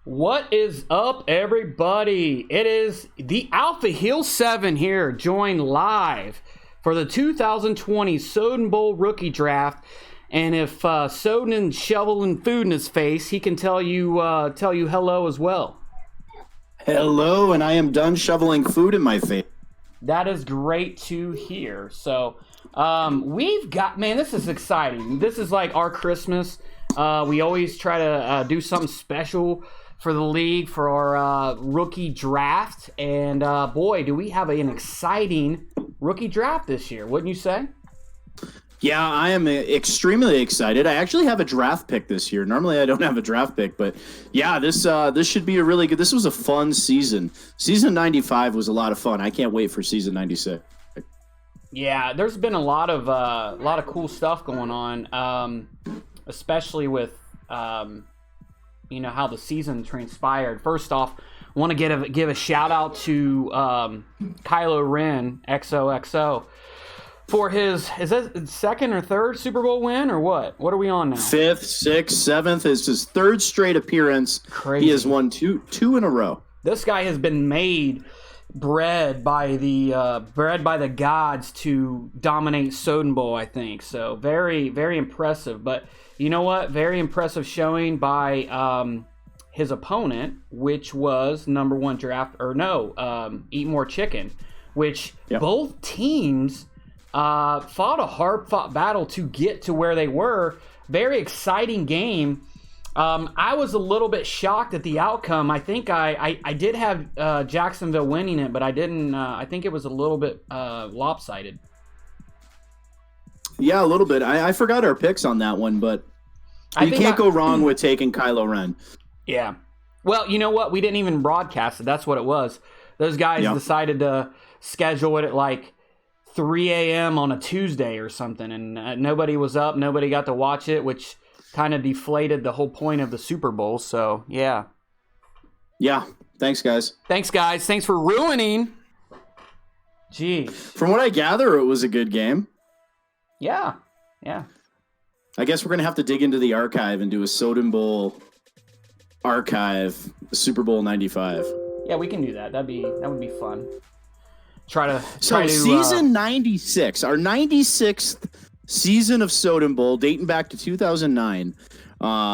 What is up, everybody? It is the Alpha Heel 7 here, joined live for the 2020 Soden Bowl rookie draft. And if Soden's shoveling food in his face, he can tell you hello as well. Hello, and I am done shoveling food in my face. That is great to hear. So we've got, man, this is exciting. This is like our Christmas. We always try to do something special for the league for our rookie draft. And boy, do we have an exciting rookie draft this year, wouldn't you say? Yeah, I am extremely excited. I actually have a draft pick this year. Normally I don't have a draft pick, but yeah, this should be a really good. This was a fun season. Season 95 was a lot of fun. I can't wait for season 96. Yeah, there's been a lot of cool stuff going on, especially with how the season transpired. First off, I want to give a shout out to Kylo Ren XOXO for his, is that second or third Super Bowl win or what? What are we on now? Fifth, sixth, seventh. It's his third straight appearance. Crazy. He has won two in a row. This guy has been bred by the gods to dominate Soden Bowl, I think. So very, very impressive. But you know what? Very impressive showing by his opponent, which was number one draft, Eat More Chicken, which both teams fought a hard-fought battle to get to where they were. Very exciting game. I was a little bit shocked at the outcome. I think I did have Jacksonville winning it, but I didn't. I think it was a little bit lopsided. Yeah, a little bit. I forgot our picks on that one, but you can't go wrong with taking Kylo Ren. Yeah. Well, you know what? We didn't even broadcast it. That's what it was. Those guys decided to schedule it at like 3 a.m. on a Tuesday or something, and nobody was up. Nobody got to watch it, which kind of deflated the whole point of the Super Bowl. So, yeah. Yeah. Thanks, guys. Thanks for ruining. Jeez. From what I gather, it was a good game. Yeah. I guess we're going to have to dig into the archive and do a Soden Bowl archive, Super Bowl 95. Yeah, we can do that. That would be fun. Season 96, our 96th season of Soden Bowl, dating back to 2009.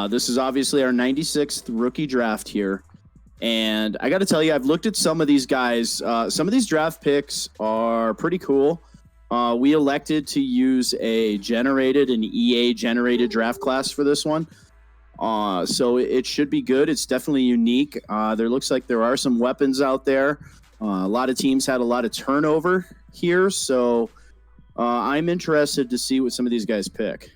This is obviously our 96th rookie draft here. And I got to tell you, I've looked at some of these guys. Some of these draft picks are pretty cool. We elected to use an EA-generated draft class for this one. So it should be good. It's definitely unique. There looks like there are some weapons out there. A lot of teams had a lot of turnover here, so I'm interested to see what some of these guys pick.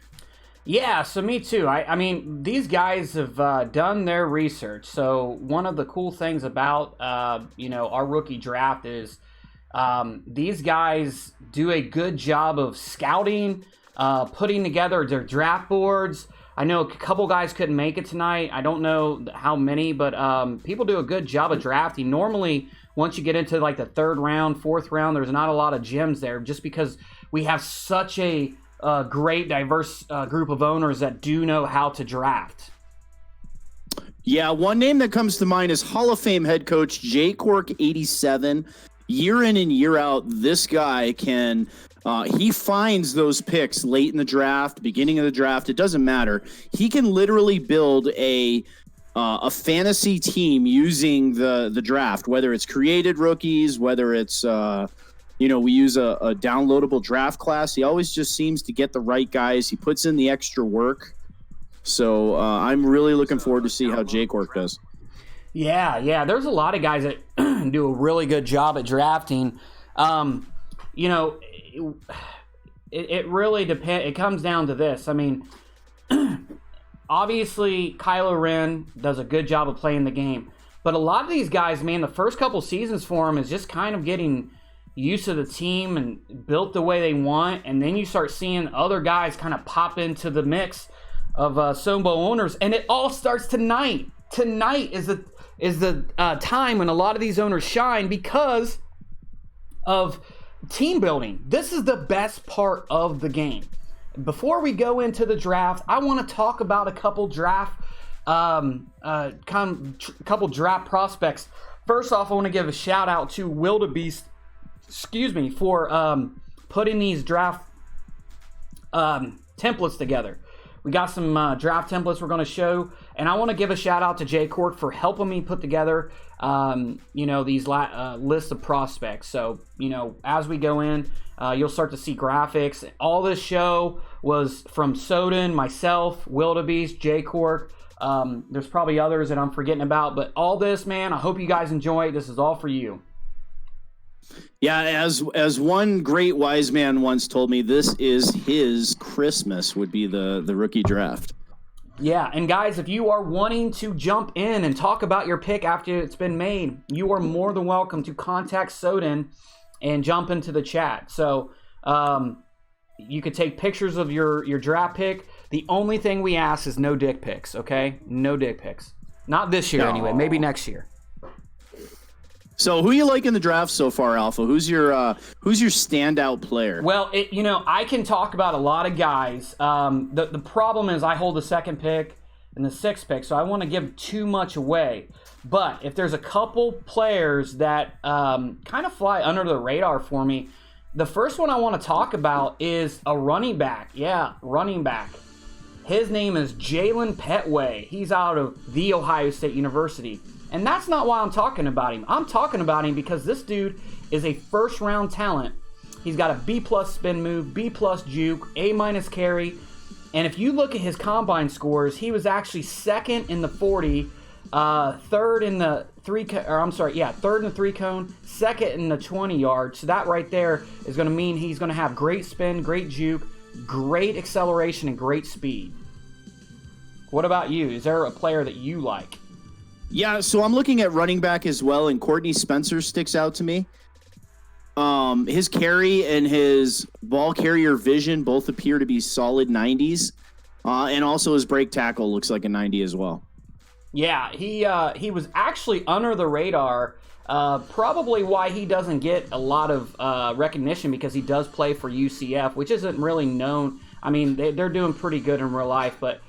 Yeah, so me too. I mean, these guys have done their research. So one of the cool things about our rookie draft is these guys do a good job of scouting, putting together their draft boards. I know a couple guys couldn't make it tonight. I don't know how many, but people do a good job of drafting. Normally, once you get into like the third round, fourth round, there's not a lot of gems there just because we have such a great, diverse group of owners that do know how to draft. Yeah, one name that comes to mind is Hall of Fame head coach Jay Cork, 87. Year in and year out, this guy can he finds those picks late in the draft, beginning of the draft. It doesn't matter. He can literally build a fantasy team using the draft, whether it's created rookies, whether it's we use a downloadable draft class. He always just seems to get the right guys. He puts in the extra work. So I'm really looking forward to see how Jay Cork does. Yeah. There's a lot of guys that do a really good job at drafting. It really depends. It comes down to this. I mean, obviously, Kylo Ren does a good job of playing the game. But a lot of these guys, man, the first couple seasons for him is just kind of getting used to the team and built the way they want. And then you start seeing other guys kind of pop into the mix of Soden Bowl owners. And it all starts tonight. Tonight is the time when a lot of these owners shine because of team building. This is the best part of the game. Before we go into the draft, I want to talk about a couple draft couple draft prospects. First off, I want to give a shout out to Wildebeest, for putting these draft templates together. We got some draft templates we're going to show, and I want to give a shout out to Jay Court for helping me put together, these lists of prospects. So, as we go in, you'll start to see graphics. All this show was from Soden, myself, Wildebeest, Jay Court. There's probably others that I'm forgetting about, but all this, man, I hope you guys enjoy it. This is all for you. Yeah, as one great wise man once told me, this is his Christmas, would be the rookie draft. Yeah, and guys, if you are wanting to jump in and talk about your pick after it's been made, you are more than welcome to contact Soden and jump into the chat. So you could take pictures of your draft pick. The only thing we ask is no dick pics, okay? No dick pics. Not this year, anyway. Maybe next year. So who you like in the draft so far, Alpha? Who's your standout player? Well, I can talk about a lot of guys. The problem is I hold the second pick and the sixth pick, so I want to give too much away. But if there's a couple players that kind of fly under the radar for me, the first one I want to talk about is a running back. Yeah, running back. His name is Jalen Petway. He's out of The Ohio State University. And that's not why I'm talking about him. I'm talking about him because this dude is a first-round talent. He's got a B-plus spin move, B-plus juke, A- carry. And if you look at his combine scores, he was actually second in the 40, third in the third in the 3-cone, second in the 20-yard. So that right there is going to mean he's going to have great spin, great juke, great acceleration, and great speed. What about you? Is there a player that you like? Yeah, so I'm looking at running back as well, and Courtney Spencer sticks out to me. His carry and his ball carrier vision both appear to be solid 90s, and also his break tackle looks like a 90 as well. Yeah, he was actually under the radar, probably why he doesn't get a lot of recognition, because he does play for UCF, which isn't really known. I mean, they're doing pretty good in real life, but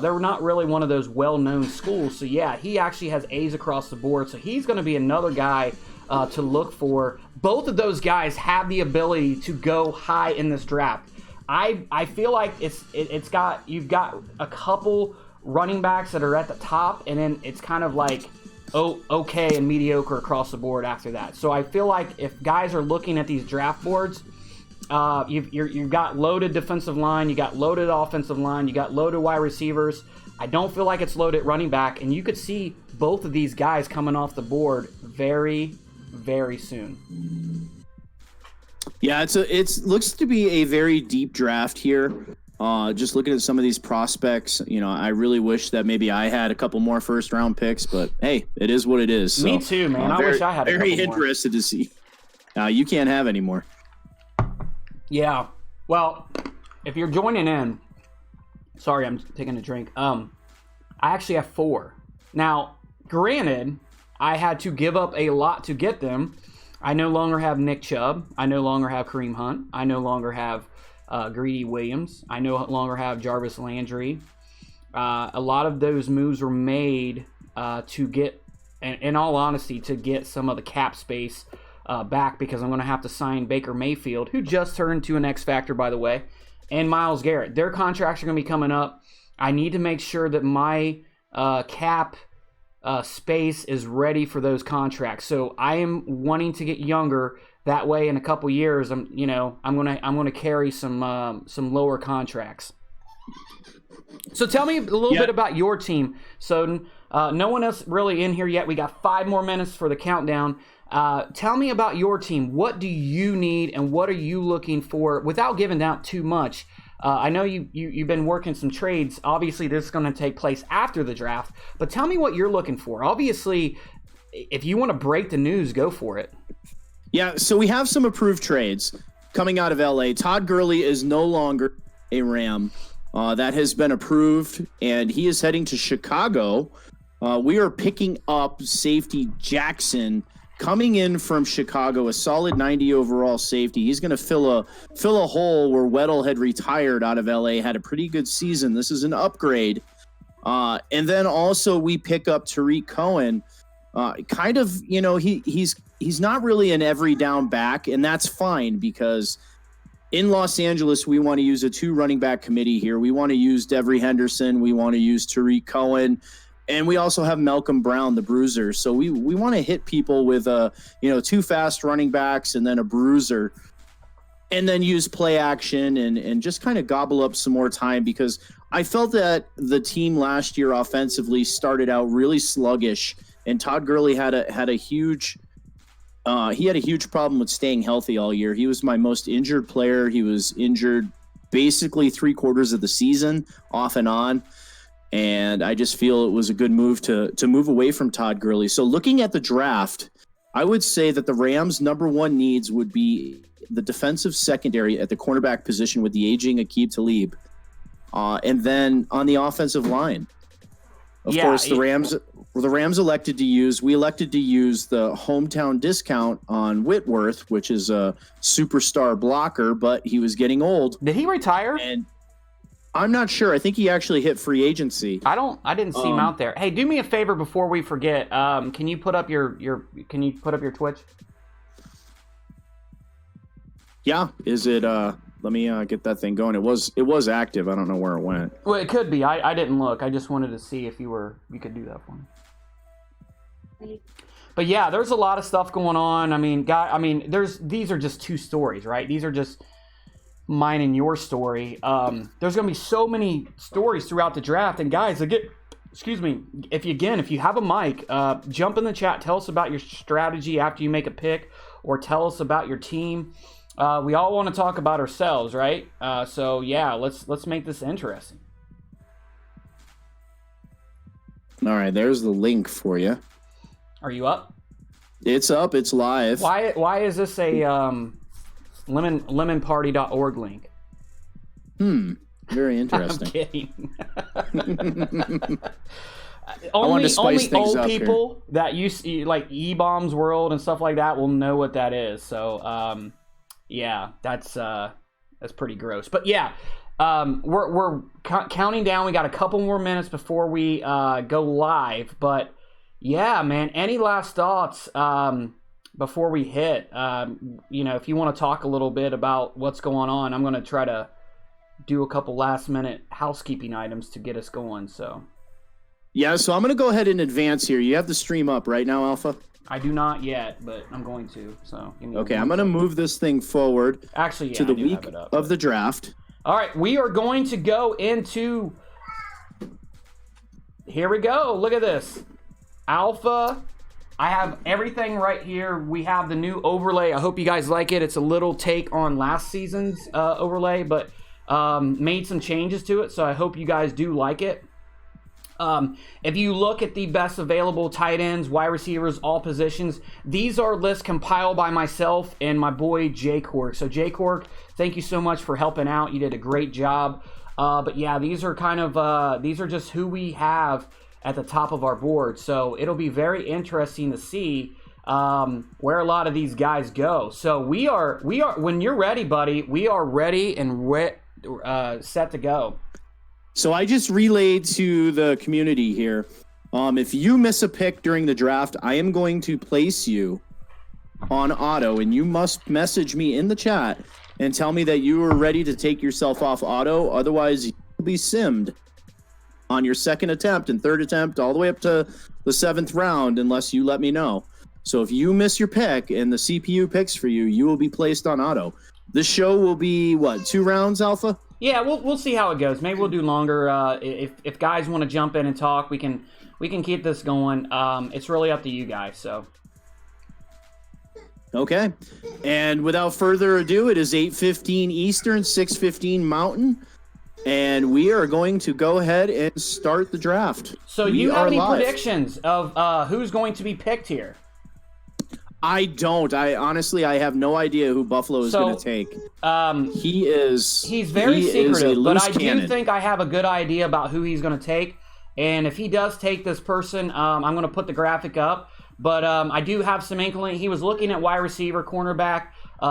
they're not really one of those well-known schools. So, yeah, he actually has A's across the board. So he's going to be another guy to look for. Both of those guys have the ability to go high in this draft. I feel like you've got a couple running backs that are at the top, and then it's kind of like okay and mediocre across the board after that. So I feel like if guys are looking at these draft boards, you've got loaded defensive line, you got loaded offensive line, you got loaded wide receivers. I don't feel like it's loaded running back, and you could see both of these guys coming off the board very, very soon. Yeah, it looks to be a very deep draft here. Just looking at some of these prospects, I really wish that maybe I had a couple more first round picks, but hey, it is what it is. So, me too, man. I wish I had a couple very interested to see. You can't have any more. Yeah. Well, if you're joining in, sorry, I'm taking a drink. I actually have 4. Now, granted, I had to give up a lot to get them. I no longer have Nick Chubb. I no longer have Kareem Hunt. I no longer have Greedy Williams. I no longer have Jarvis Landry. A lot of those moves were made to get, in all honesty, to get some of the cap space back, because I'm going to have to sign Baker Mayfield, who just turned to an X Factor, by the way, and Myles Garrett. Their contracts are going to be coming up. I need to make sure that my cap space is ready for those contracts. So I am wanting to get younger. That way, in a couple years, I'm gonna carry some lower contracts. So tell me a little bit about your team, Soden. No one else really in here yet. We got 5 more minutes for the countdown. Tell me about your team. What do you need, and what are you looking for? Without giving out too much, I know you've been working some trades. Obviously, this is going to take place after the draft. But tell me what you're looking for. Obviously, if you want to break the news, go for it. Yeah, so we have some approved trades coming out of LA. Todd Gurley is no longer a Ram. That has been approved, and he is heading to Chicago. We are picking up safety Jackson, coming in from Chicago, a solid 90 overall safety. He's going to fill a hole where Weddle had retired out of LA, had a pretty good season. This is an upgrade. And then also we pick up Tariq Cohen. Kind of, he's not really an every down back, and that's fine because in Los Angeles, we want to use a 2 running back committee here. We want to use Devery Henderson. We want to use Tariq Cohen. And we also have Malcolm Brown, the bruiser. So we want to hit people with 2 fast running backs and then a bruiser, and then use play action and just kind of gobble up some more time, because I felt that the team last year offensively started out really sluggish, and Todd Gurley had a huge problem with staying healthy all year. He was my most injured player. He was injured basically 3/4 of the season, off and on. And I just feel it was a good move to move away from Todd Gurley. So looking at the draft, I would say that the Rams' number 1 needs would be the defensive secondary at the cornerback position with the aging Aqib Talib. And then on the offensive line, of course, the Rams elected to use the hometown discount on Whitworth, which is a superstar blocker, but he was getting old. Did he retire? And I'm not sure. I think he actually hit free agency. I didn't see him out there. Hey, do me a favor before we forget. Can you put up your Twitch? Yeah. Is it let me get that thing going. It was active. I don't know where it went. Well, it could be. I didn't look. I just wanted to see if you could do that for me. But yeah, there's a lot of stuff going on. I mean, these are just 2 stories, right? These are just mine and your story. There's going to be so many stories throughout the draft. And guys, if you have a mic, jump in the chat. Tell us about your strategy after you make a pick, or tell us about your team. We all want to talk about ourselves, right? So yeah, let's make this interesting. All right, there's the link for you. Are you up? It's up. It's live. Why is this a lemonparty.org link? Very interesting. I'm kidding. I want to spice things old up people here. that you see, like E-Bombs World and stuff like that, will know what that is. So yeah, that's pretty gross. But yeah, we're counting down. We got a couple more minutes before we go live. But yeah, man, any last thoughts before we hit? If you want to talk a little bit about what's going on, I'm going to try to do a couple last minute housekeeping items to get us going. So yeah, so I'm going to go ahead and advance here. You have the stream up right now, Alpha? I do not yet, but I'm going to. So okay, I'm going to move this thing forward. Actually, yeah, to the week of the draft. All right, we are going to go into. Here we go. Look at this, Alpha. I have everything right here. We have the new overlay. I hope you guys like it. It's a little take on last season's overlay, but made some changes to it. So I hope you guys do like it. If you look at the best available tight ends, wide receivers, all positions, these are lists compiled by myself and my boy Jay Cork. So Jay Cork, thank you so much for helping out. You did a great job. But yeah, these are these are just who we have at the top of our board. So it'll be very interesting to see where a lot of these guys go. So we are when you're ready, buddy, we are ready and set to go. So I just relayed to the community here. If you miss a pick during the draft, I am going to place you on auto, and you must message me in the chat and tell me that you are ready to take yourself off auto. Otherwise, you'll be simmed on your second attempt and third attempt all the way up to the 7th round unless you let me know. So if you miss your pick and the CPU picks for you, you will be placed on auto. This show will be, 2 rounds, Alpha? Yeah, we'll see how it goes. Maybe we'll do longer. If guys want to jump in and talk, we can keep this going. It's really up to you guys. So. Okay, and without further ado, it is 8:15 Eastern, 6:15 Mountain, and we are going to go ahead and start the draft. So you have any predictions of who's going to be picked here? I don't. I have no idea who Buffalo is going to take. He's very secretive, but I cannon. do think I have a good idea about who he's going to take. And if he does take this person, I'm going to put the graphic up. But I do have some inkling. He was looking at wide receiver, cornerback,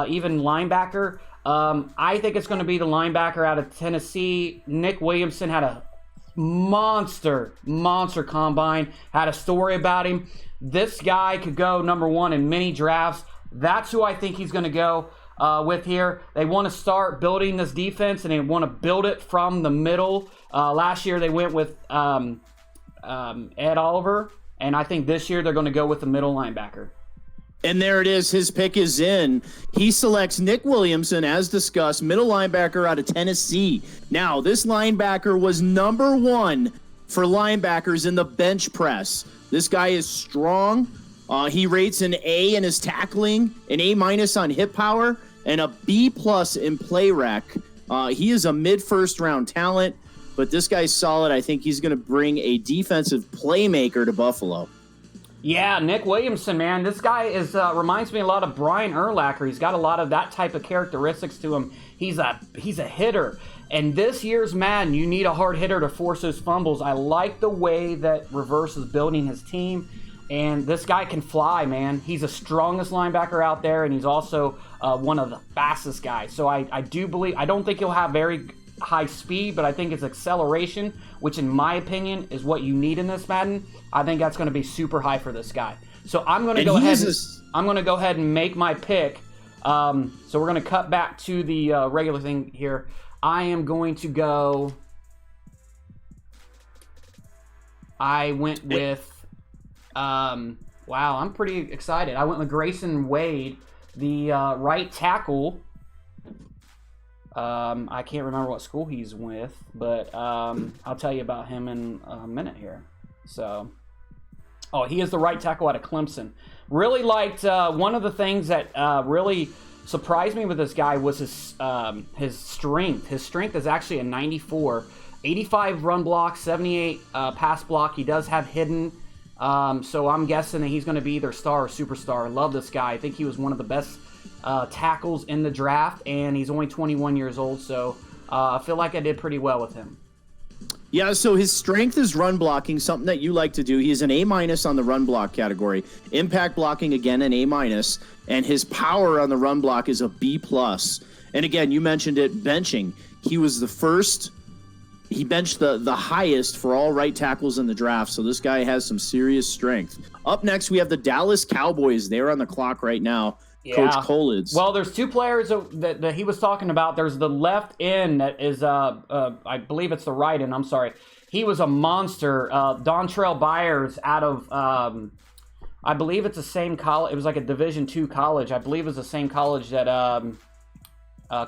even linebacker. I think it's going to be the linebacker out of Tennessee. Nick Williamson had a monster combine. Had a story about him. This guy could go number one in many drafts. That's who I think he's going to go with here. They want to start building this defense, and they want to build it from the middle. Last year they went with Ed Oliver, and I think this year they're going to go with the middle linebacker. And there it is. His pick is in. He selects Nick Williamson, as discussed, middle linebacker out of Tennessee. Now, this linebacker was number one for linebackers in the bench press. This guy is strong. He rates an A in his tackling, an A- on hip power, and a B+ in play rec. He is a mid-first round talent, but this guy's solid. I think he's going to bring a defensive playmaker to Buffalo. Yeah, Nick Williamson, man. This guy reminds me a lot of Brian Urlacher. He's got a lot of that type of characteristics to him. He's a hitter. And this year's Madden, you need a hard hitter to force those fumbles. I like the way that Reverse is building his team. And this guy can fly, man. He's the strongest linebacker out there, and he's also one of the fastest guys. So I don't think he'll have very high speed, but I think it's acceleration, which in my opinion is what you need in this Madden. I think that's going to be super high for this guy. So I'm going to go ahead and make my pick. So we're going to cut back to the regular thing here. I am going to go. I went with. Wow, I'm pretty excited. I went with Grayson Wade, the right tackle. I can't remember what school he's with, but I'll tell you about him in a minute here. So, he is the right tackle out of Clemson. Really liked one of the things that really surprised me with this guy was his strength. His strength is actually a 94, 85 run block, 78 pass block. He does have hidden. So I'm guessing that he's going to be either star or superstar. I love this guy. I think he was one of the best tackles in the draft, and he's only 21 years old, so I feel like I did pretty well with him. Yeah, so his strength is run blocking, something that you like to do. He's an A- on the run block category. Impact blocking, again, an A-, and his power on the run block is a B+. And again, you mentioned it, benching. He was the first. He benched the highest for all right tackles in the draft, so this guy has some serious strength. Up next, we have the Dallas Cowboys. They're on the clock right now. Yeah. Coach Kolids. Well, there's two players that he was talking about. There's the left end that is, I believe it's the right end. I'm sorry. He was a monster. Dontrell Byers out of, I believe it's the same college. It was like a Division II college. I believe it was the same college that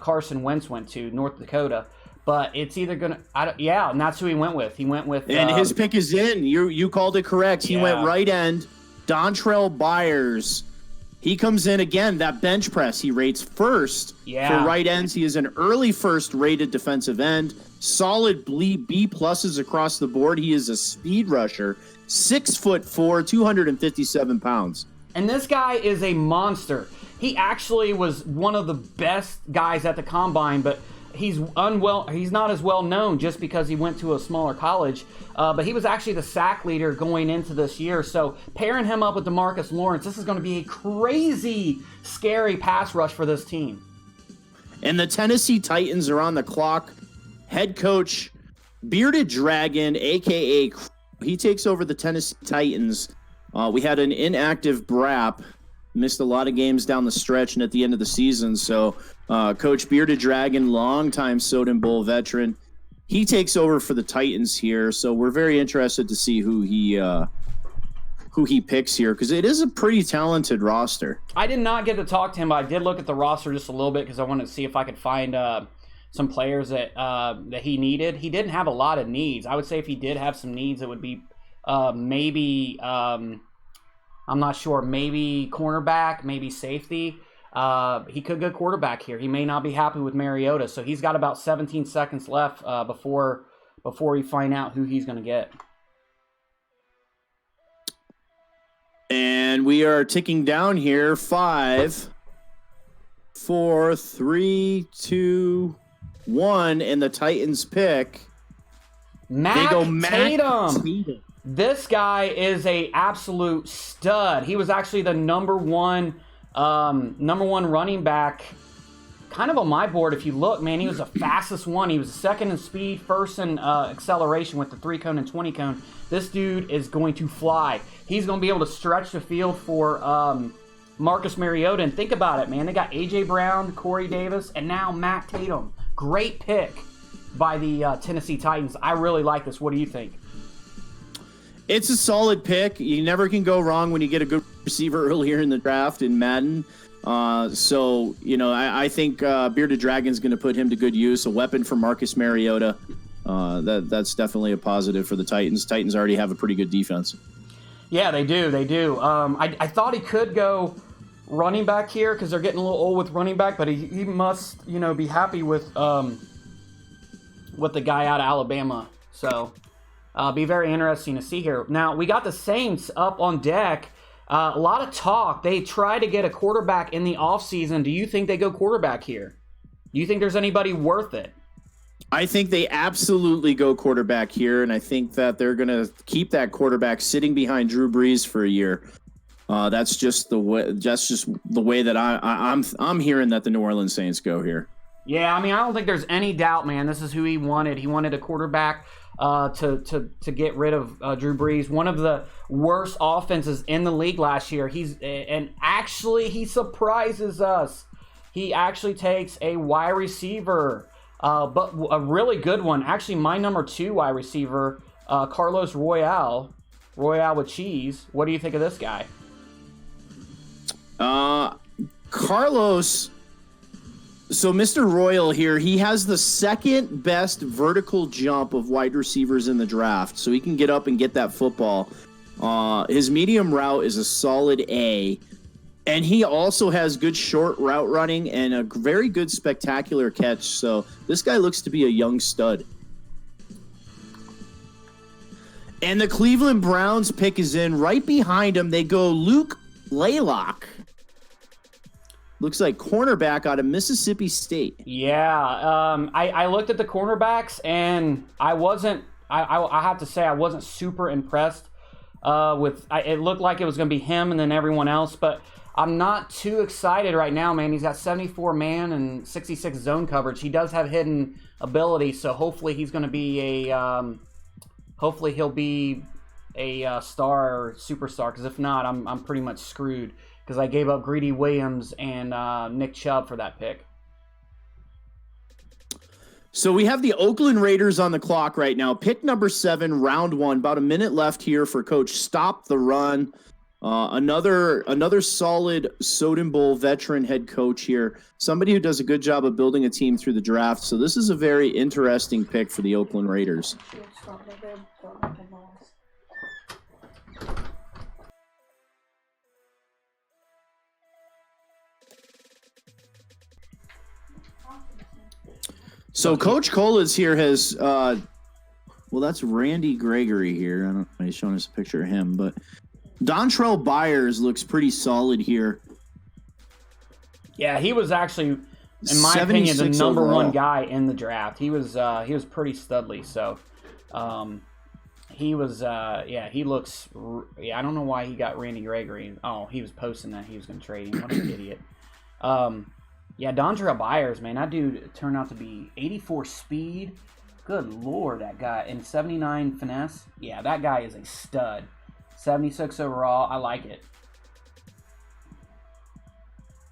Carson Wentz went to, North Dakota. But it's either going to, and that's who he went with. He went with. And his pick is in. You called it correct. He went right end. Dontrell Byers. He comes in again, that bench press. He rates first for right ends. He is an early first rated defensive end. Solid B pluses across the board. He is a speed rusher, 6'4", 257 pounds. And this guy is a monster. He actually was one of the best guys at the combine, but he's not as well known just because he went to a smaller college. But he was actually the sack leader going into this year. So pairing him up with DeMarcus Lawrence, this is going to be a crazy, scary pass rush for this team. And the Tennessee Titans are on the clock. Head coach, Bearded Dragon, a.k.a. he takes over the Tennessee Titans. We had an inactive Brap. Missed a lot of games down the stretch and at the end of the season. So Coach Bearded Dragon, longtime Soden Bowl veteran, he takes over for the Titans here. So we're very interested to see who he picks here because it is a pretty talented roster. I did not get to talk to him, but I did look at the roster just a little bit because I wanted to see if I could find some players that he needed. He didn't have a lot of needs. I would say if he did have some needs, it would be maybe I'm not sure, maybe cornerback, maybe safety. He could go quarterback here. He may not be happy with Mariota, so he's got about 17 seconds left before we find out who he's going to get. And we are ticking down here. 5, 4, 3, 2, 1, and the Titans pick. Matt Tatum. This guy is a absolute stud. He was actually the number one running back kind of on my board, if you look, man, he was the fastest one. He was second in speed, first in acceleration with the 3-cone and 20-cone. This dude is going to fly. He's going to be able to stretch the field for Marcus Mariota. And think about it, man. They got A.J. Brown, Corey Davis, and now Matt Tatum. Great pick by the Tennessee Titans. I really like this. What do you think? It's a solid pick. You never can go wrong when you get a good receiver earlier in the draft in Madden. So, I think Bearded Dragon's going to put him to good use. A weapon for Marcus Mariota. That's definitely a positive for the Titans. Titans already have a pretty good defense. Yeah, they do. They do. I thought he could go running back here because they're getting a little old with running back, but he must, be happy with the guy out of Alabama. So, be very interesting to see here. Now, we got the Saints up on deck. A lot of talk. They try to get a quarterback in the offseason. Do you think they go quarterback here? Do you think there's anybody worth it? I think they absolutely go quarterback here, and I think that they're going to keep that quarterback sitting behind Drew Brees for a year. That's just the way. That's just the way that I'm hearing that the New Orleans Saints go here. Yeah, I don't think there's any doubt, man. This is who he wanted. He wanted a quarterback to get rid of Drew Brees. One of the worst offenses in the league last year. He surprises us. He actually takes a wide receiver, but a really good one. Actually, my number 2 wide receiver, Carlos Royale with cheese. What do you think of this guy? Carlos. So Mr. Royal here, he has the second best vertical jump of wide receivers in the draft, so he can get up and get that football. His medium route is a solid A, and he also has good short route running and a very good spectacular catch. So this guy looks to be a young stud. And the Cleveland Browns pick is in. Right behind him, they go Luke Laylock. Looks like cornerback out of Mississippi State. Yeah, I looked at the cornerbacks, and I have to say I wasn't super impressed it looked like it was going to be him and then everyone else, but I'm not too excited right now, man. He's got 74 man and 66 zone coverage. He does have hidden ability, so hopefully he's going to be hopefully he'll be a star or superstar, because if not, I'm pretty much screwed, because I gave up Greedy Williams and Nick Chubb for that pick. So we have the Oakland Raiders on the clock right now. Pick number 7, round 1. About a minute left here for Coach Stop the Run. Another solid Soden Bowl veteran head coach here. Somebody who does a good job of building a team through the draft. So this is a very interesting pick for the Oakland Raiders. So Coach Colas here has, that's Randy Gregory here. I don't know, he's showing us a picture of him, but Dontrell Byers looks pretty solid here. Yeah, he was actually, in my opinion, the number overall. 1 guy in the draft. He was pretty studly. So, he was, he looks. I don't know why he got Randy Gregory. Oh, he was posting that he was going to trade him. What an idiot. Yeah, Dontrell Byers, man, that dude turned out to be 84 speed. Good Lord, that guy. And 79 finesse. Yeah, that guy is a stud. 76 overall. I like it.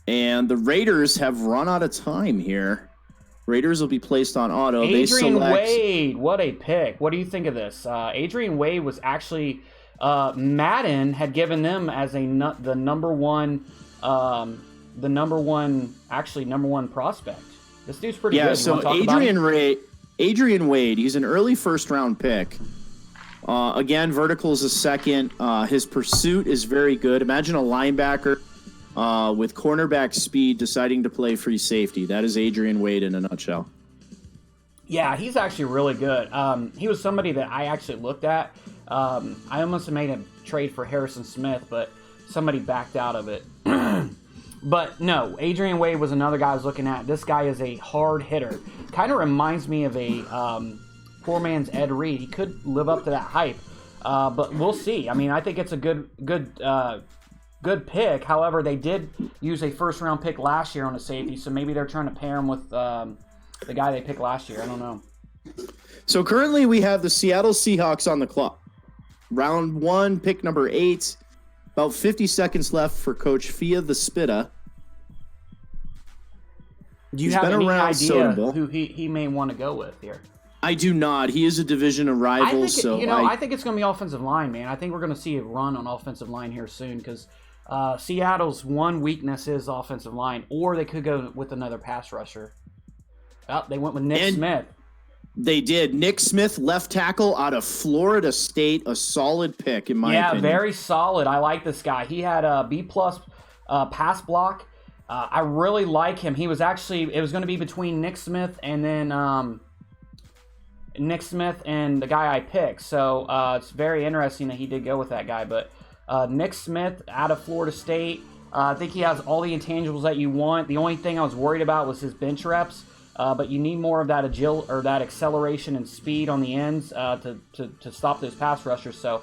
And the Raiders have run out of time here. Raiders will be placed on auto. Adrian Wade, what a pick. What do you think of this? Adrian Wade was actually, Madden had given them as the number one prospect. This dude's pretty good. So Adrian Wade, he's an early first-round pick. Again, vertical is a second. His pursuit is very good. Imagine a linebacker with cornerback speed deciding to play free safety. That is Adrian Wade in a nutshell. Yeah, he's actually really good. He was somebody that I actually looked at. I almost made a trade for Harrison Smith, but somebody backed out of it. But no, Adrian Wade was another guy I was looking at. This guy is a hard hitter. Kind of reminds me of a poor man's Ed Reed. He could live up to that hype, but we'll see. I mean, I think it's a good good pick. However, they did use a first-round pick last year on a safety, so maybe they're trying to pair him with the guy they picked last year. I don't know. So currently we have the Seattle Seahawks on the clock. Round 1, pick number 8. About 50 seconds left for Coach Fia the Spitta. Do you have any idea who he may want to go with here? I do not. He is a division rival. I think it's going to be offensive line, man. I think we're going to see a run on offensive line here soon because Seattle's one weakness is offensive line, or they could go with another pass rusher. Oh, they went with Nick Smith. They did. Nick Smith, left tackle out of Florida State, a solid pick in my opinion. Yeah, very solid. I like this guy. He had a B+ pass block. I really like him. He was it was going to be between Nick Smith and then the guy I picked. So it's very interesting that he did go with that guy. But Nick Smith out of Florida State, I think he has all the intangibles that you want. The only thing I was worried about was his bench reps. But you need more of that that acceleration and speed on the ends to stop those pass rushers. So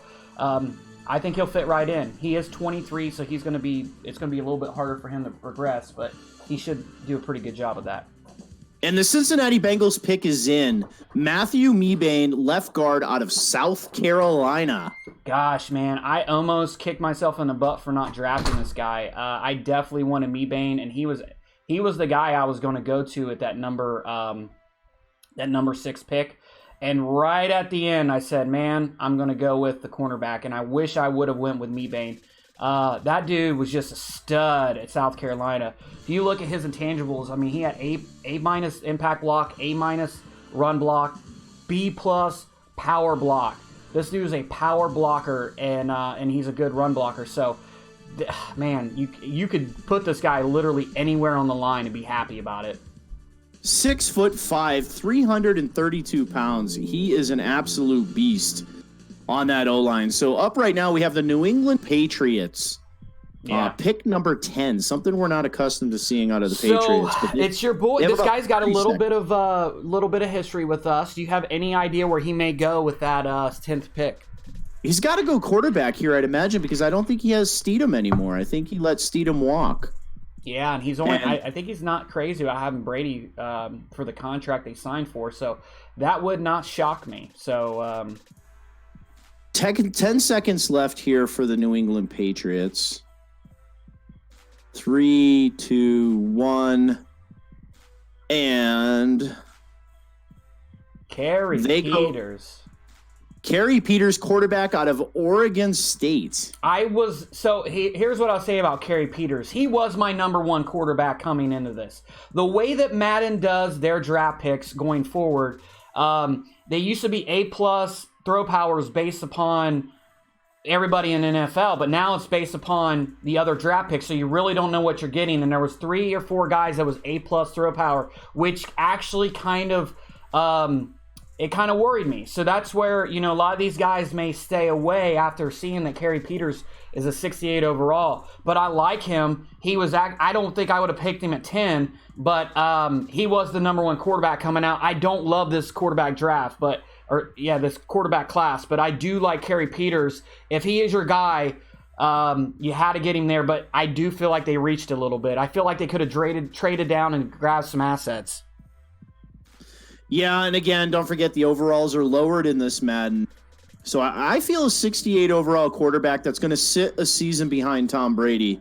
I think he'll fit right in. He is 23, so it's going to be a little bit harder for him to progress, but he should do a pretty good job of that. And the Cincinnati Bengals pick is in. Matthew Mebane, left guard out of South Carolina. Gosh, man, I almost kicked myself in the butt for not drafting this guy. I definitely wanted Mebane, and he was the guy I was going to go to at that number 6 pick. And right at the end, I said, man, I'm going to go with the cornerback. And I wish I would have went with Mebane. That dude was just a stud at South Carolina. If you look at his intangibles, I mean, he had A- impact block, A- run block, B+ power block. This dude is a power blocker, and he's a good run blocker. So, man, you could put this guy literally anywhere on the line and be happy about it. 6'5", 332 pounds. He is an absolute beast on that O-line. So up right now we have the New England Patriots. Pick number 10, something we're not accustomed to seeing out of the Patriots. So it's your boy. This guy's got a little bit of history with us. Do you have any idea where he may go with that 10th pick? He's got to go quarterback here, I'd imagine, because I don't think he has Steedham anymore. I think he let Steedham walk. Yeah, and he's only. I think he's not crazy about having Brady for the contract they signed for, so that would not shock me. So 10 seconds left here for the New England Patriots. 3, 2, 1, and Kerry Peters. Kerry Peters, quarterback out of Oregon State. Here's what I'll say about Kerry Peters. He was my number 1 quarterback coming into this. The way that Madden does their draft picks going forward, they used to be A+ throw powers based upon everybody in NFL, but now it's based upon the other draft picks, so you really don't know what you're getting. And there was 3 or 4 guys that was A+ throw power, which actually kind of worried me. So that's where, a lot of these guys may stay away after seeing that Kerry Peters is a 68 overall. But I like him. I don't think I would have picked him at 10, but he was the number 1 quarterback coming out. I don't love this quarterback draft, this quarterback class, but I do like Kerry Peters. If he is your guy, you had to get him there, but I do feel like they reached a little bit. I feel like they could have traded down and grabbed some assets. Yeah, and again, don't forget the overalls are lowered in this Madden. So I feel a 68 overall quarterback that's going to sit a season behind Tom Brady.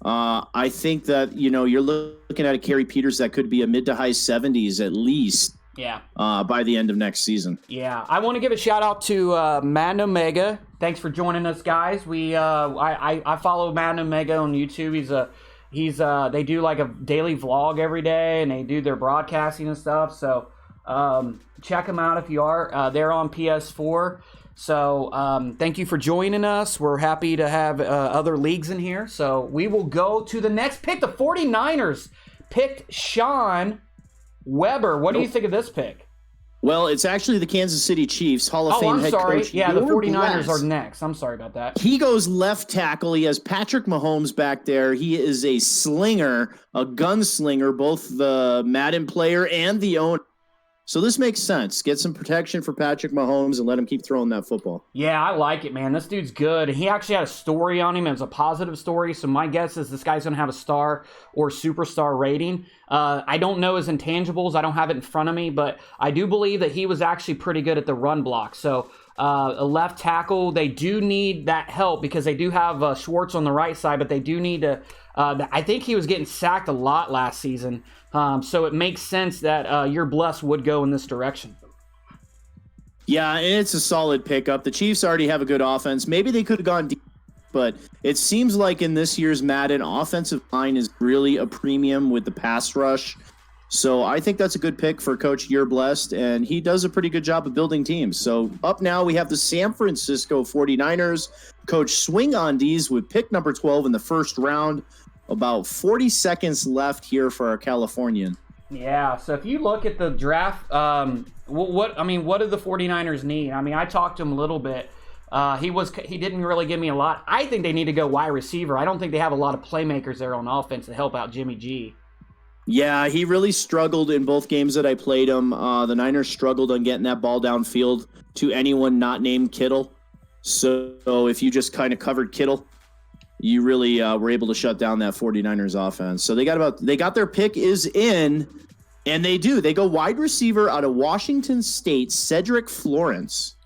I think that, you're looking at a Kerry Peters that could be a mid to high 70s at least. Yeah. By the end of next season. Yeah, I want to give a shout out to Madden Omega. Thanks for joining us, guys. I follow Madden Omega on YouTube. They do like a daily vlog every day, and they do their broadcasting and stuff. So check them out if you are. They're on PS4. So thank you for joining us. We're happy to have other leagues in here. So we will go to the next pick. The 49ers picked Sean Weber. What do you think of this pick? Well, it's actually the Kansas City Chiefs Hall of Fame head coach. Yeah, the 49ers are next. I'm sorry about that. He goes left tackle. He has Patrick Mahomes back there. He is a slinger, a gunslinger, both the Madden player and the owner. So this makes sense. Get some protection for Patrick Mahomes and let him keep throwing that football. Yeah, I like it, man. This dude's good. He actually had a story on him. It was a positive story. So my guess is this guy's going to have a star or superstar rating. I don't know his intangibles. I don't have it in front of me, but I do believe that he was actually pretty good at the run block. So a left tackle, they do need that help because they do have Schwartz on the right side, but they do need to. I think he was getting sacked a lot last season. So it makes sense that your bless would go in this direction. Yeah, and it's a solid pickup. The Chiefs already have a good offense. Maybe they could have gone deep, but it seems like in this year's Madden, offensive line is really a premium with the pass rush. So I think that's a good pick for Coach You're Blessed, and he does a pretty good job of building teams. So up now we have the San Francisco 49ers. Coach Swing on D's with pick number 12 in the first round. About 40 seconds left here for our Californian. Yeah, so if you look at the draft, what do the 49ers need? I mean, I talked to him a little bit. He didn't really give me a lot. I think they need to go wide receiver. I don't think they have a lot of playmakers there on offense to help out Jimmy G. Yeah, he really struggled in both games that I played him. The Niners struggled on getting that ball downfield to anyone not named Kittle. So if you just kind of covered Kittle, you really were able to shut down that 49ers offense. So they got their pick is in, and they do. They go wide receiver out of Washington State, Cedric Florence.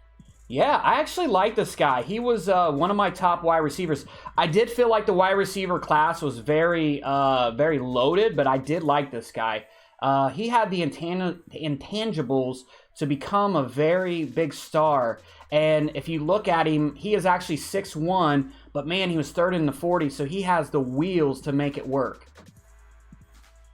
Yeah, I actually like this guy. He was one of my top wide receivers. I did feel like the wide receiver class was very loaded, but I did like this guy. He had the intangibles to become a very big star. And if you look at him, he is actually 6'1", but man, he was third in the 40, so he has the wheels to make it work.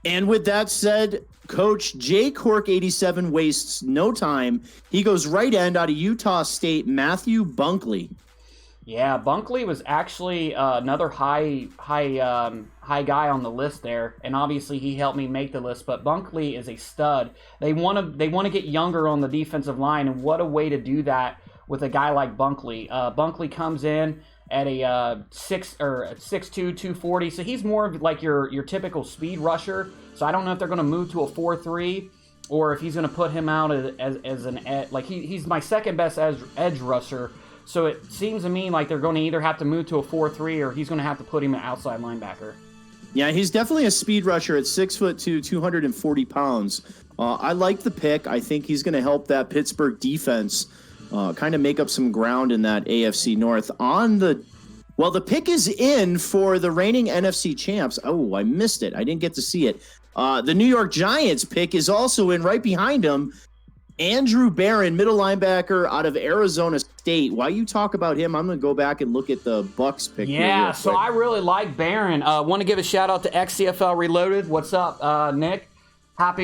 And with that said, Coach J. Cork 87 wastes no time. He goes right end out of Utah State, Matthew Bunkley. Yeah, Bunkley was actually another high guy on the list there, and obviously he helped me make the list. But Bunkley is a stud. They want to get younger on the defensive line, and what a way to do that with a guy like Bunkley. Bunkley comes in at a 6'2", 240, so he's more of like your typical speed rusher. So I don't know if they're going to move to a 4-3 or if he's going to put him out as an edge. Like he's my second best edge rusher. So it seems to me like they're going to either have to move to a 4-3 or he's going to have to put him an outside linebacker. Yeah, he's definitely a speed rusher at 6'2", 240 pounds. I like the pick. I think he's going to help that Pittsburgh defense kind of make up some ground in that AFC North. The pick is in for the reigning NFC champs. Oh, I missed it. I didn't get to see it. The New York Giants pick is also in right behind him. Andrew Barron, middle linebacker out of Arizona State. While you talk about him, I'm going to go back and look at the Bucs pick. Yeah, so I really like Barron. Want to give a shout out to XCFL Reloaded. What's up, Nick? Happy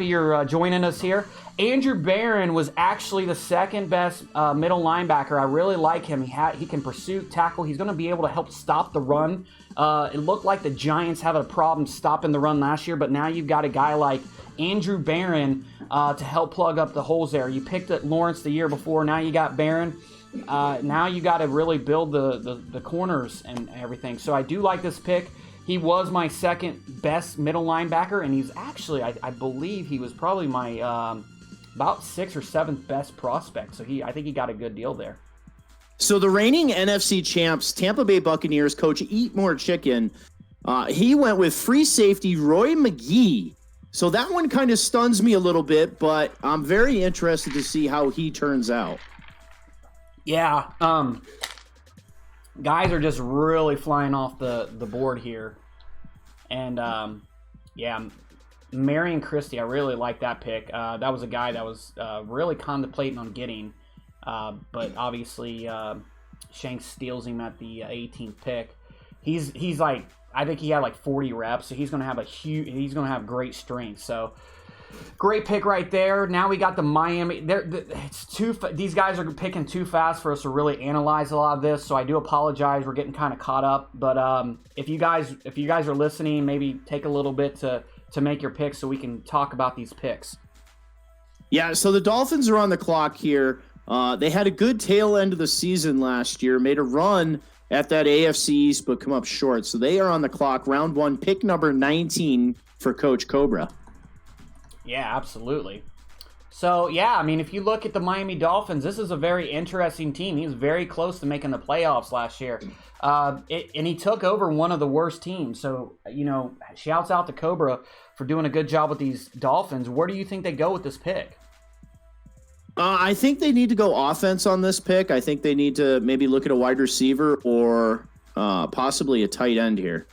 you're joining us here. Andrew Barron was actually the second best middle linebacker. I really like him. He can pursue, tackle. He's going to be able to help stop the run. It looked like the Giants had a problem stopping the run last year, but now you've got a guy like Andrew Barron to help plug up the holes there. You picked at Lawrence the year before. Now you got Barron. Now you got to really build the corners and everything. So I do like this pick. He was my second best middle linebacker, and he's actually, I believe he was probably my about 6th or 7th best prospect. So I think he got a good deal there. So the reigning NFC champs, Tampa Bay Buccaneers coach Eat More Chicken, he went with free safety Roy McGee. So that one kind of stuns me a little bit, but I'm very interested to see how he turns out. Yeah, guys are just really flying off the board here. And, Marion Christie, I really like that pick. That was a guy that was really contemplating on getting. But obviously, Shanks steals him at the 18th pick. He's like, I think he had like 40 reps, so he's going to have great strength. So great pick right there. Now we got the Miami. These guys are picking too fast for us to really analyze a lot of this. So I do apologize. We're getting kind of caught up. But if you guys are listening, maybe take a little bit to make your picks so we can talk about these picks. Yeah. So the Dolphins are on the clock here. They had a good tail end of the season last year. Made a run at that AFC East, but come up short. So they are on the clock. Round 1, pick number 19 for Coach Cobra. Yeah, absolutely. So, yeah, I mean, if you look at the Miami Dolphins, this is a very interesting team. He was very close to making the playoffs last year. And he took over one of the worst teams. So, shouts out to Cobra for doing a good job with these Dolphins. Where do you think they go with this pick? I think they need to go offense on this pick. I think they need to maybe look at a wide receiver or possibly a tight end here.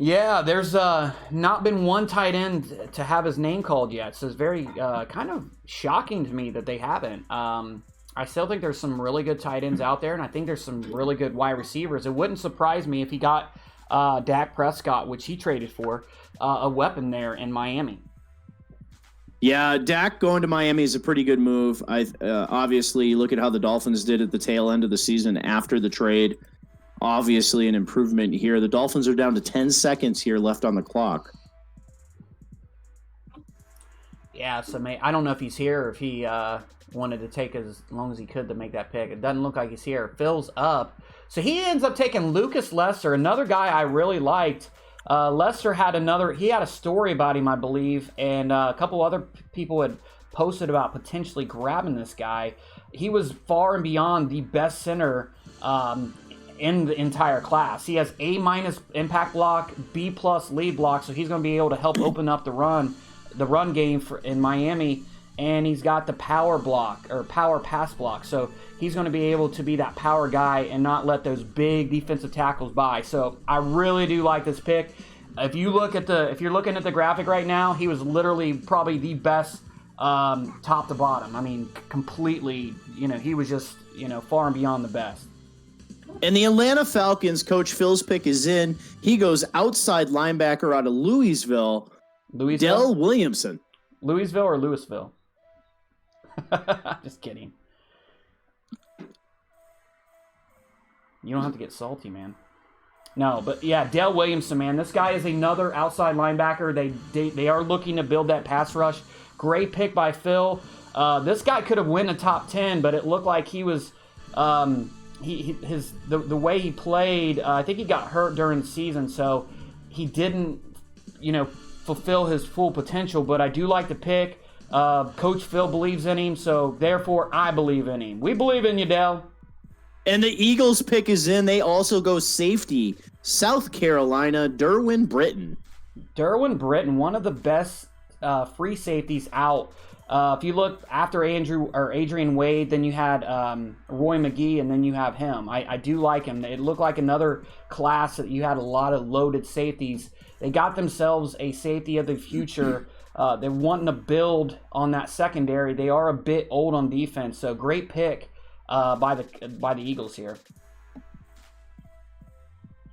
Yeah, there's not been one tight end to have his name called yet, so it's very kind of shocking to me that they haven't. I still think there's some really good tight ends out there, and I think there's some really good wide receivers. It wouldn't surprise me if he got Dak Prescott, which he traded for, a weapon there in Miami. Yeah, Dak going to Miami is a pretty good move. Obviously, look at how the Dolphins did at the tail end of the season after the trade. Obviously, an improvement here. The Dolphins are down to 10 seconds here left on the clock. Yeah, so I don't know if he's here or if he wanted to take as long as he could to make that pick. It doesn't look like he's here. Phil's up. So he ends up taking Lucas Lester, another guy I really liked. Lester had a story about him, I believe, and a couple other people had posted about potentially grabbing this guy. He was far and beyond the best center in the entire class. He has A- impact block, B+ lead block, so he's going to be able to help open up the run game in Miami, and he's got the power block or power pass block, so he's going to be able to be that power guy and not let those big defensive tackles by. So I really do like this pick. If you're looking at the graphic right now, he was literally probably the best top to bottom. I mean, completely, he was just, far and beyond the best. And the Atlanta Falcons, Coach Phil's pick is in. He goes outside linebacker out of Louisville. Dell Williamson. Louisville or Louisville? Just kidding. You don't have to get salty, man. No, but yeah, Dell Williamson, man. This guy is another outside linebacker. They are looking to build that pass rush. Great pick by Phil. This guy could have won a top 10, but it looked like he was the way he played. I think he got hurt during the season, so he didn't, fulfill his full potential. But I do like the pick. Coach Phil believes in him, so therefore I believe in him. We believe in you, Dell. And the Eagles pick is in. They also go safety. South Carolina, Derwin Britton. Derwin Britton, one of the best free safeties out. If you look after Adrian Wade, then you had Roy McGee, and then you have him. I do like him. It looked like another class that you had a lot of loaded safeties. They got themselves a safety of the future. They're wanting to build on that secondary. They are a bit old on defense, so great pick by the Eagles here.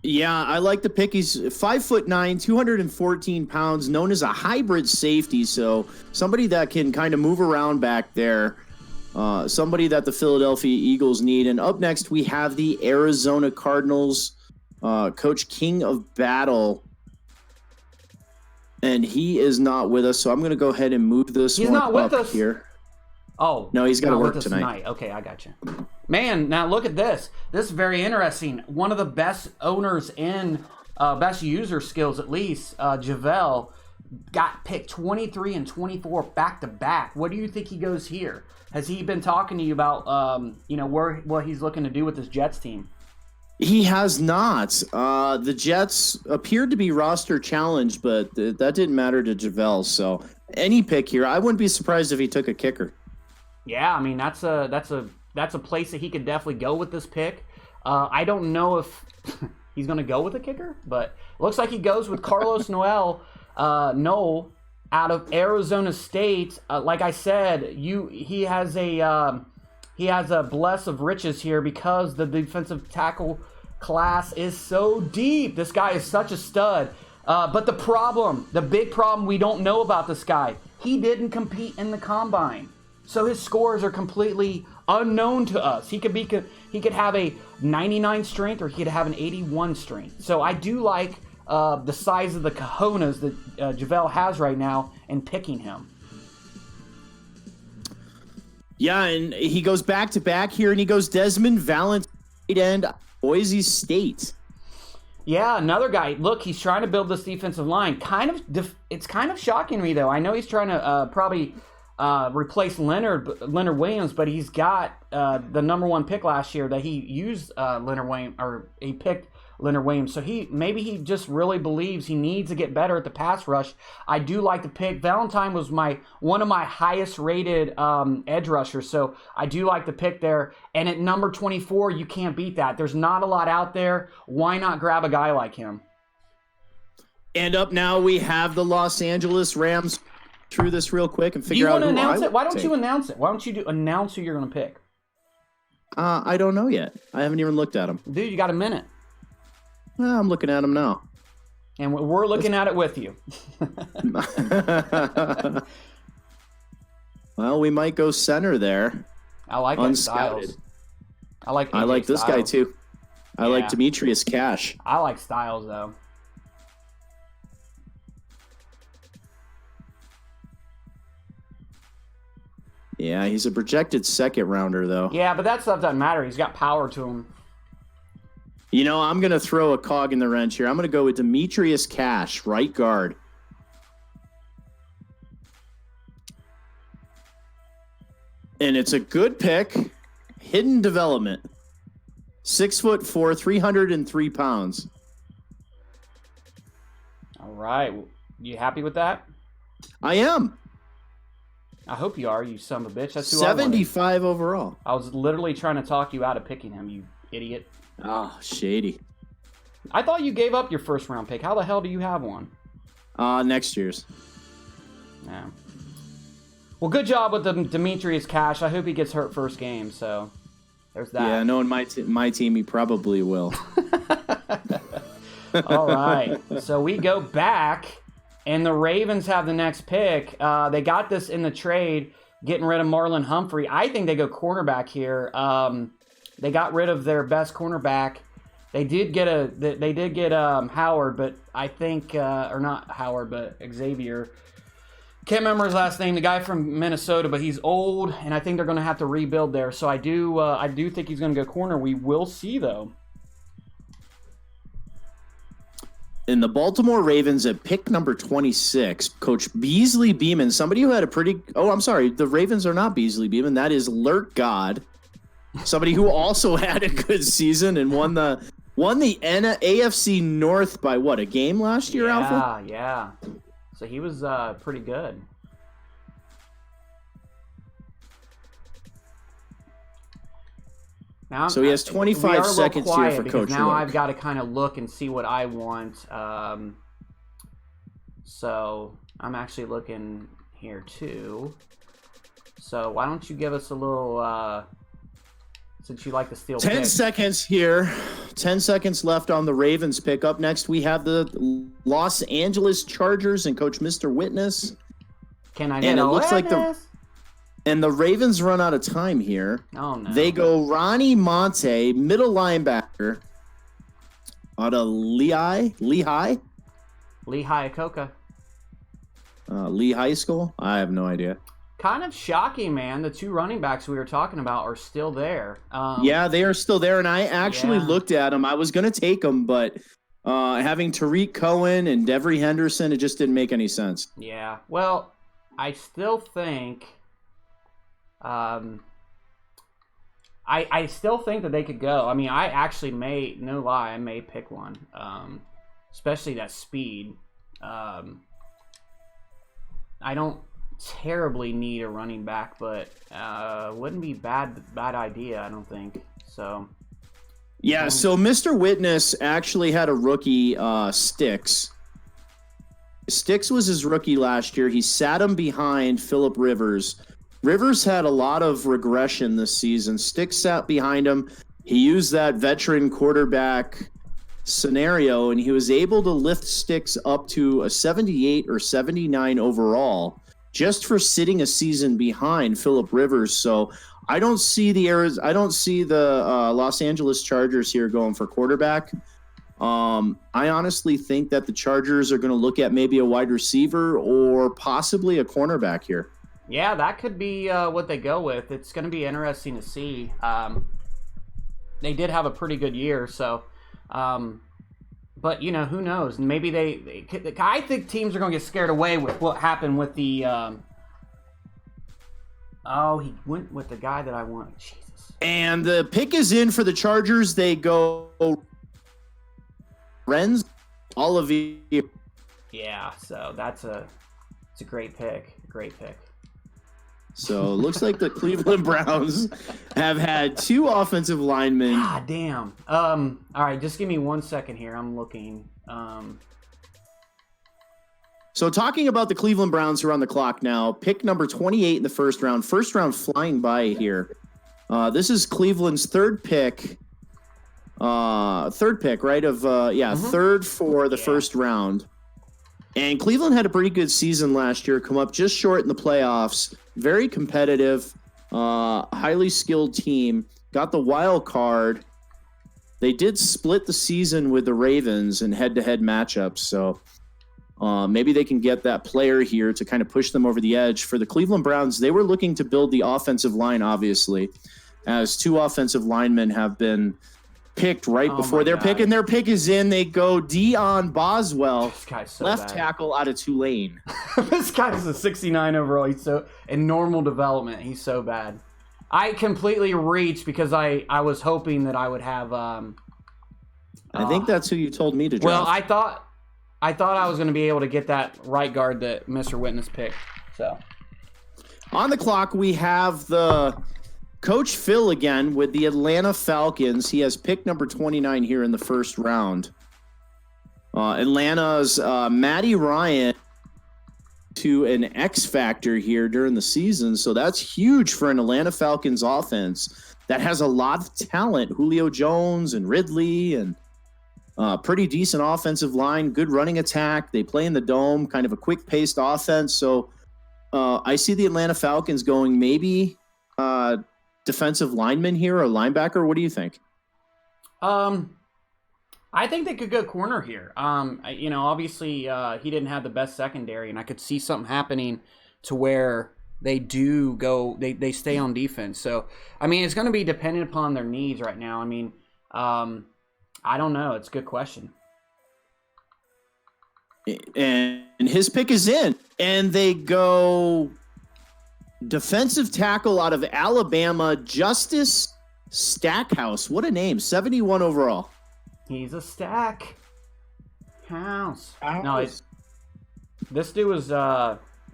Yeah, I like the pick. He's 5'9", 214 pounds, known as a hybrid safety. So somebody that can kind of move around back there. Somebody that the Philadelphia Eagles need. And up next, we have the Arizona Cardinals, Coach King of Battle. And he is not with us, so I'm going to go ahead and move this He's one not with up us. here. Oh, no, he's got to work tonight. Okay, I got you. Man, now look at this. This is very interesting. One of the best owners in best user skills, at least, Javel, got picked 23 and 24 back to back. What do you think he goes here? Has he been talking to you about what he's looking to do with this Jets team? He has not. The Jets appeared to be roster challenged, but that didn't matter to Javel. So any pick here, I wouldn't be surprised if he took a kicker. Yeah, I mean that's a place that he could definitely go with this pick. I don't know if he's going to go with a kicker, but it looks like he goes with Carlos Noel out of Arizona State. Like I said, he has a bless of riches here because the defensive tackle class is so deep. This guy is such a stud. But the big problem we don't know about this guy, he didn't compete in the combine. So his scores are completely unknown to us. He could have a 99 strength or he could have an 81 strength. So I do like the size of the cojones that Javel has right now in picking him. Yeah, and he goes back to back here, and he goes Desmond Valentine, tight end, Boise State. Yeah, another guy. Look, he's trying to build this defensive line. It's kind of shocking me though. I know he's trying to probably replace Leonard Williams, but he's got the number 1 pick last year that he used Leonard Williams, or he picked Leonard Williams. So maybe he just really believes he needs to get better at the pass rush. I do like the pick. Valentine was one of my highest rated edge rushers, so I do like the pick there. And at number 24, you can't beat that. There's not a lot out there. Why not grab a guy like him? And up now we have the Los Angeles Rams. Through this real quick and figure out who announce it? Why don't take. you announce it? Why don't you announce who you're going to pick? I don't know yet. I haven't even looked at them. Dude, you got a minute. I'm looking at them now. And we're looking at it with you. Well, we might go center there. I like Unschouted. Styles. I like this Styles. guy too. I like Demetrius Cash. I like Styles though. Yeah, he's a projected second rounder though. Yeah, but that stuff doesn't matter. He's got power to him. You know, I'm going to throw a cog in the wrench here. I'm going to go with Demetrius Cash, right guard. And it's a good pick. Hidden development. 6'4", 303 pounds. All right. You happy with that? I am. I hope you are, you son of a bitch. That's who I wanted. 75 overall. I was literally trying to talk you out of picking him, you idiot. Oh, shady. I thought you gave up your first round pick. How the hell do you have one? Next year's. Yeah. Well, good job with the Demetrius Cash. I hope he gets hurt first game, so there's that. Yeah, knowing my team, he probably will. All right. So we go back, and the Ravens have the next pick. They got this in the trade, getting rid of Marlon Humphrey. I think they go cornerback here. They got rid of their best cornerback. They did get Howard, but I think or not Howard, but Xavier. Can't remember his last name. The guy from Minnesota, but he's old, and I think they're going to have to rebuild there. So I do think he's going to go corner. We will see though. In the Baltimore Ravens at pick number 26, Coach Beasley Beeman, somebody who had a pretty... Oh, I'm sorry. The Ravens are not Beasley Beeman. That is Lurk God. Somebody who also had a good season and won the AFC North by what, a game last year, Alpha? Yeah. So he was pretty good. Now, so he has 25 seconds here for Coach now Lurk. I've got to kind of look and see what I want. So I'm actually looking here too. So why don't you give us a little... since you like to steal 10 picks. seconds here. 10 seconds left on the Ravens pick. Up next, we have the Los Angeles Chargers and Coach Mr. Witness. Can I get a looks like the Ravens run out of time here. Oh, no. They go Ronnie Monte, middle linebacker, out of Lehigh Iacocca. Lee High School? I have no idea. Kind of shocking, man. The two running backs we were talking about are still there. Yeah, they are still there, and I actually looked at them. I was going to take them, but having Tariq Cohen and Devery Henderson, it just didn't make any sense. Yeah, well, I still think... I still think that they could go. I mean, I actually no lie, I may pick one. Especially that speed. I don't terribly need a running back, but wouldn't be bad idea, I don't think. So yeah, so Mr. Witness actually had a rookie, Sticks. Sticks was his rookie last year. He sat him behind Phillip Rivers. Rivers had a lot of regression this season. Sticks sat behind him. He used that veteran quarterback scenario, and he was able to lift Sticks up to a 78 or 79 overall just for sitting a season behind Phillip Rivers. So I don't see the Los Angeles Chargers here going for quarterback. I honestly think that the Chargers are going to look at maybe a wide receiver or possibly a cornerback here. Yeah, that could be what they go with. It's going to be interesting to see. They did have a pretty good year, so... but, you know, who knows? Maybe I think teams are going to get scared away with what happened with the Oh, he went with the guy that I want. Jesus. And the pick is in for the Chargers. They go Renz, Olivier. Yeah, so it's a great pick. Great pick. So it looks like the Cleveland Browns have had 2 offensive linemen. God damn. All right, just give me 1 second here. I'm looking. So talking about the Cleveland Browns who are on the clock now, pick number 28 in the first round. First round flying by here. This is Cleveland's third pick. Third pick, right? Third for the first round. And Cleveland had a pretty good season last year, come up just short in the playoffs. Very competitive, highly skilled team. Got the wild card. They did split the season with the Ravens in head-to-head matchups, so maybe they can get that player here to kind of push them over the edge. For the Cleveland Browns, they were looking to build the offensive line, obviously, as 2 offensive linemen have been picked right before their pick, and their pick is in. They go Dion Boswell, left tackle out of Tulane. This guy's a 69 overall. He's so in normal development. He's so bad. I completely reached because I was hoping that I would have. I think that's who you told me to draft. Well, I thought I was going to be able to get that right guard that Mr. Witness picked. So on the clock, we have the Coach Phil again with the Atlanta Falcons. He has pick number 29 here in the first round. Atlanta's Matty Ryan to an X factor here during the season. So that's huge for an Atlanta Falcons offense that has a lot of talent. Julio Jones and Ridley and pretty decent offensive line, good running attack. They play in the dome, kind of a quick-paced offense. So I see the Atlanta Falcons going maybe defensive lineman here or linebacker. What do you think? I think they could go corner here. Obviously he didn't have the best secondary, and I could see something happening to where they do go, they stay on defense. So, I mean, it's going to be dependent upon their needs right now. I mean, I don't know. It's a good question. And his pick is in, and they go defensive tackle out of Alabama, Justice Stackhouse. What a name. 71 overall. He's a stack house. No, this dude was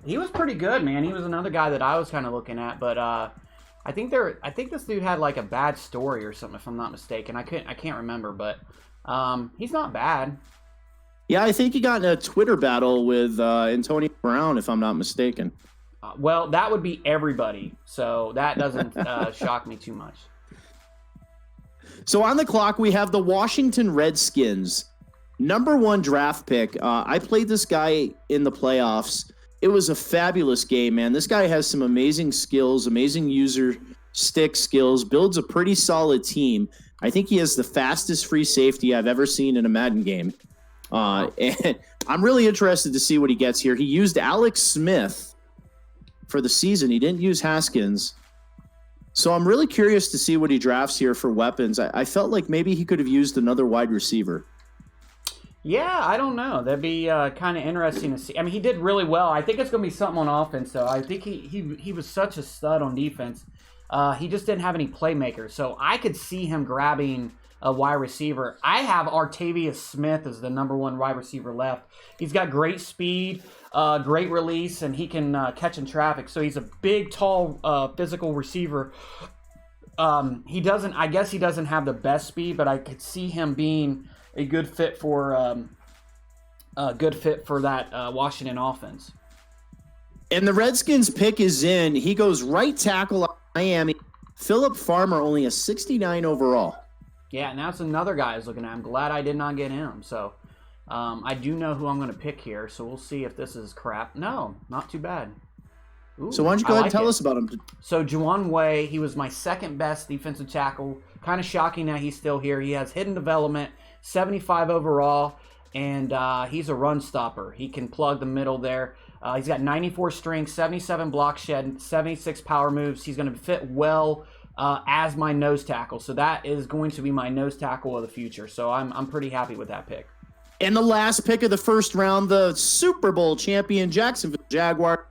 he was pretty good, man. He was another guy that I was kind of looking at, but I think this dude had like a bad story or something, if I'm not mistaken. I can't remember, but he's not bad. Yeah, I think he got in a Twitter battle with Antonio Brown, if I'm not mistaken. Well, that would be everybody, so that doesn't shock me too much. So on the clock, we have the Washington Redskins, number 1 draft pick. I played this guy in the playoffs. It was a fabulous game, man. This guy has some amazing skills, amazing user stick skills, builds a pretty solid team. I think he has the fastest free safety I've ever seen in a Madden game. And I'm really interested to see what he gets here. He used Alex Smith for the season. He didn't use Haskins. So I'm really curious to see what he drafts here for weapons. I felt like maybe he could have used another wide receiver. Yeah, I don't know. That'd be kind of interesting to see. I mean, he did really well. I think it's going to be something on offense, though. I think he was such a stud on defense. He just didn't have any playmakers. So I could see him grabbing a wide receiver. I have Artavius Smith as the number 1 wide receiver left. He's got great speed, great release, and he can catch in traffic. So he's a big, tall, physical receiver. He doesn't have the best speed, but I could see him being a good fit for that Washington offense. And the Redskins pick is in. He goes right tackle at Miami. Philip Farmer, only a 69 overall. Yeah, and that's another guy I was looking at. I'm glad I did not get him. So I do know who I'm going to pick here. So we'll see if this is crap. No, not too bad. Ooh, so why don't you go ahead and tell us about him? So Juwan Way, he was my second best defensive tackle. Kind of shocking that he's still here. He has hidden development, 75 overall, and he's a run stopper. He can plug the middle there. He's got 94 strength, 77 block shed, 76 power moves. He's going to fit well as my nose tackle. So that is going to be my nose tackle of the future. So I'm pretty happy with that pick. And the last pick of the first round, the Super Bowl champion Jacksonville Jaguar,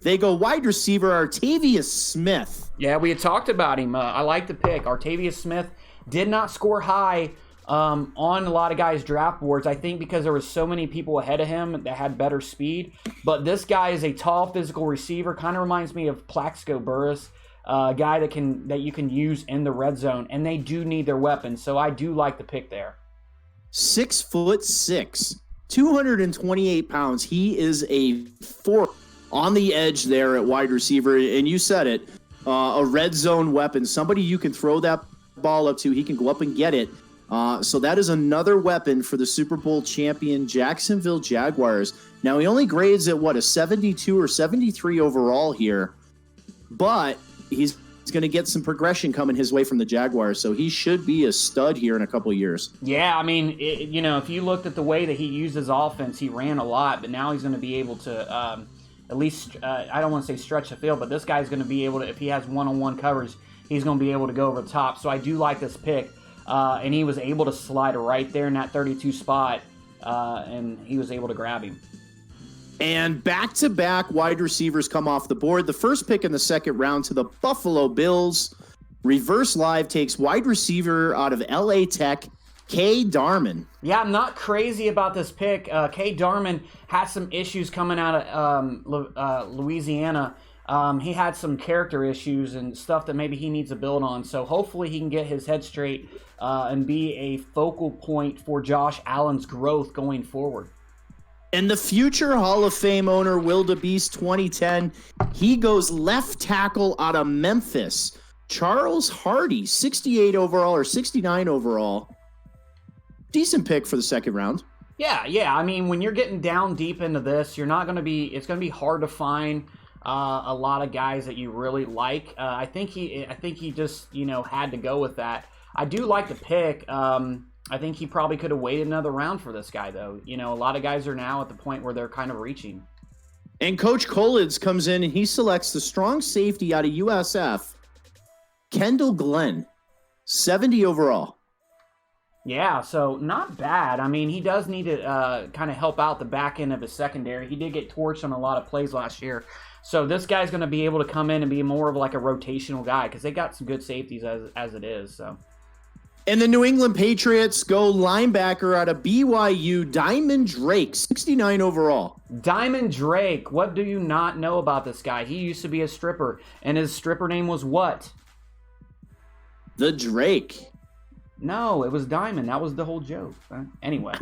They go wide receiver Artavius Smith. Yeah, we had talked about him. I like the pick. Artavius Smith did not score high on a lot of guys' draft boards, I think because there was so many people ahead of him that had better speed. But this guy is a tall, physical receiver. Kind of reminds me of Plaxico Burress, a guy that you can use in the red zone, and they do need their weapons. So I do like the pick there. 6'6", 228 pounds. He is a force on the edge there at wide receiver, and you said it, a red zone weapon, somebody you can throw that ball up to. He can go up and get it. So that is another weapon for the Super Bowl champion Jacksonville Jaguars. Now, he only grades at, a 72 or 73 overall here, but he's going to get some progression coming his way from the Jaguars, so he should be a stud here in a couple of years. Yeah, I mean, if you looked at the way that he used his offense, he ran a lot, but now he's going to be able to at least, I don't want to say stretch the field, but this guy's going to be able to, if he has one-on-one coverage, he's going to be able to go over the top. So I do like this pick. And he was able to slide right there in that 32 spot, and he was able to grab him. And back-to-back wide receivers come off the board. The first pick in the second round to the Buffalo Bills. Reverse Live takes wide receiver out of L.A. Tech, K. Darman. Yeah, I'm not crazy about this pick. K. Darman had some issues coming out of Louisiana. He had some character issues and stuff that maybe he needs to build on. So hopefully he can get his head straight and be a focal point for Josh Allen's growth going forward. And the future Hall of Fame owner, Wildebeest 2010, he goes left tackle out of Memphis. Charles Hardy, 68 overall or 69 overall. Decent pick for the second round. Yeah. I mean, when you're getting down deep into this, it's going to be hard to find a lot of guys that you really like. I think he just, had to go with that. I do like the pick. I think he probably could have waited another round for this guy, though. A lot of guys are now at the point where they're kind of reaching. And Coach Kolitz comes in and he selects the strong safety out of USF, Kendall Glenn, 70 overall. Yeah, so not bad. I mean, he does need to kind of help out the back end of his secondary. He did get torched on a lot of plays last year. So this guy's going to be able to come in and be more of like a rotational guy because they got some good safeties as it is. So. And the New England Patriots go linebacker out of BYU, Diamond Drake, 69 overall. Diamond Drake, what do you not know about this guy? He used to be a stripper, and his stripper name was what? The Drake. No, it was Diamond. That was the whole joke. Anyway.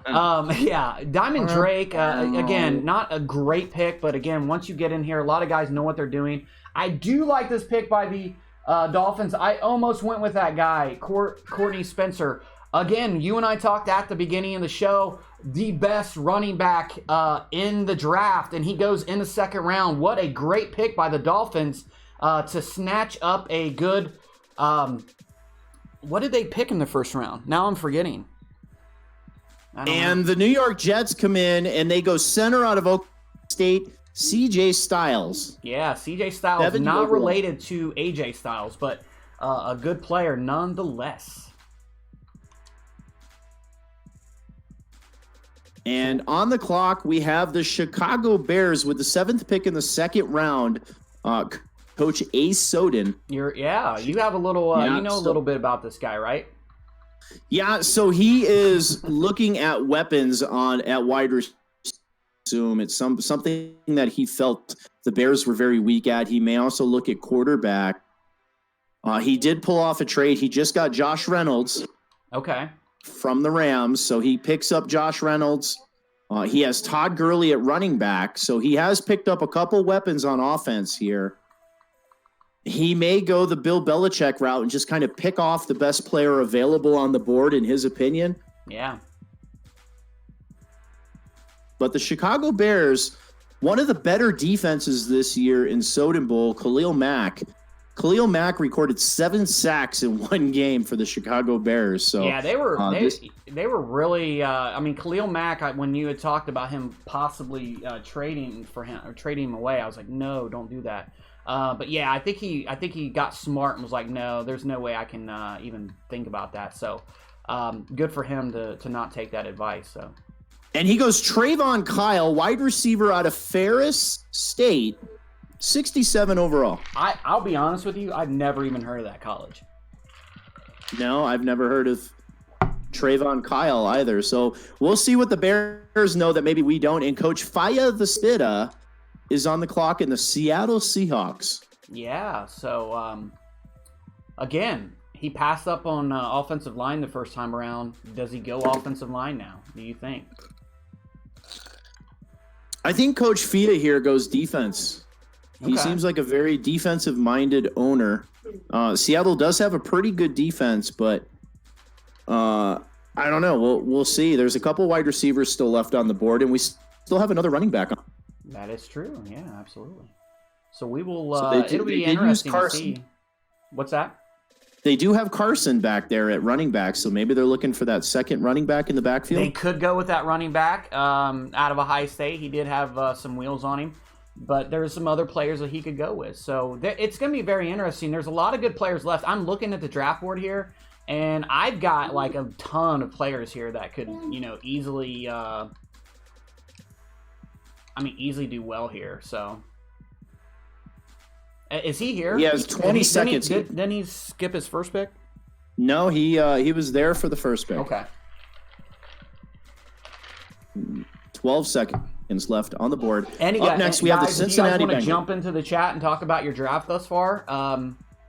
Yeah, Diamond Drake, again, not a great pick, but again, once you get in here, a lot of guys know what they're doing. I do like this pick by the Dolphins. I almost went with that guy, Courtney Spencer. Again, you and I talked at the beginning of the show, the best running back in the draft, and he goes in the second round. What a great pick by the Dolphins to snatch up a good... what did they pick in the first round? Now I'm forgetting. And the New York Jets come in, and they go center out of Oklahoma State, C.J. Styles. Yeah, C.J. Styles, not related to A.J. Styles, but a good player nonetheless. And on the clock, we have the Chicago Bears with the 7th pick in the second round. Coach Ace Soden. You have a little, a little bit about this guy, right? Yeah, so he is looking at weapons at wide receiver. It's something that he felt the Bears were very weak at. He may also look at quarterback. He did pull off a trade. He just got Josh Reynolds. Okay. From the Rams, so he picks up Josh Reynolds. He has Todd Gurley at running back, so he has picked up a couple weapons on offense here. He may go the Bill Belichick route and just kind of pick off the best player available on the board, in his opinion. Yeah. But the Chicago Bears, one of the better defenses this year in Soden Bowl, Khalil Mack. Khalil Mack recorded 7 sacks in one game for the Chicago Bears. So yeah, they were really. I mean, Khalil Mack. When you had talked about him possibly trading him away, I was like, no, don't do that. But yeah, I think he got smart and was like, no, there's no way I can even think about that. So good for him to not take that advice. So. And he goes Trayvon Kyle, wide receiver out of Ferris State, 67 overall. I'll be honest with you, I've never even heard of that college. No, I've never heard of Trayvon Kyle either. So we'll see what the Bears know that maybe we don't. And Coach Faya Vespida is on the clock in the Seattle Seahawks. Yeah, so again, he passed up on offensive line the first time around. Does he go offensive line now, do you think? I think Coach Fia here goes defense. He seems like a very defensive-minded owner. Seattle does have a pretty good defense, but I don't know. We'll see. There's a couple wide receivers still left on the board, and we still have another running back on. That is true. Yeah, absolutely. So we will. It'll be interesting to see. What's that? They do have Carson back there at running back, so maybe they're looking for that second running back in the backfield. They could go with that running back out of Ohio State. He did have some wheels on him, but there's some other players that he could go with. So it's going to be very interesting. There's a lot of good players left. I'm looking at the draft board here, and I've got like a ton of players here that could, easily, easily do well here. So. Is he here? He has 20 seconds. Didn't he skip his first pick? No, he was there for the first pick. Okay. 12 seconds left on the board. Up next, we have the Cincinnati Bengals. You guys want to jump into the chat and talk about your draft thus far?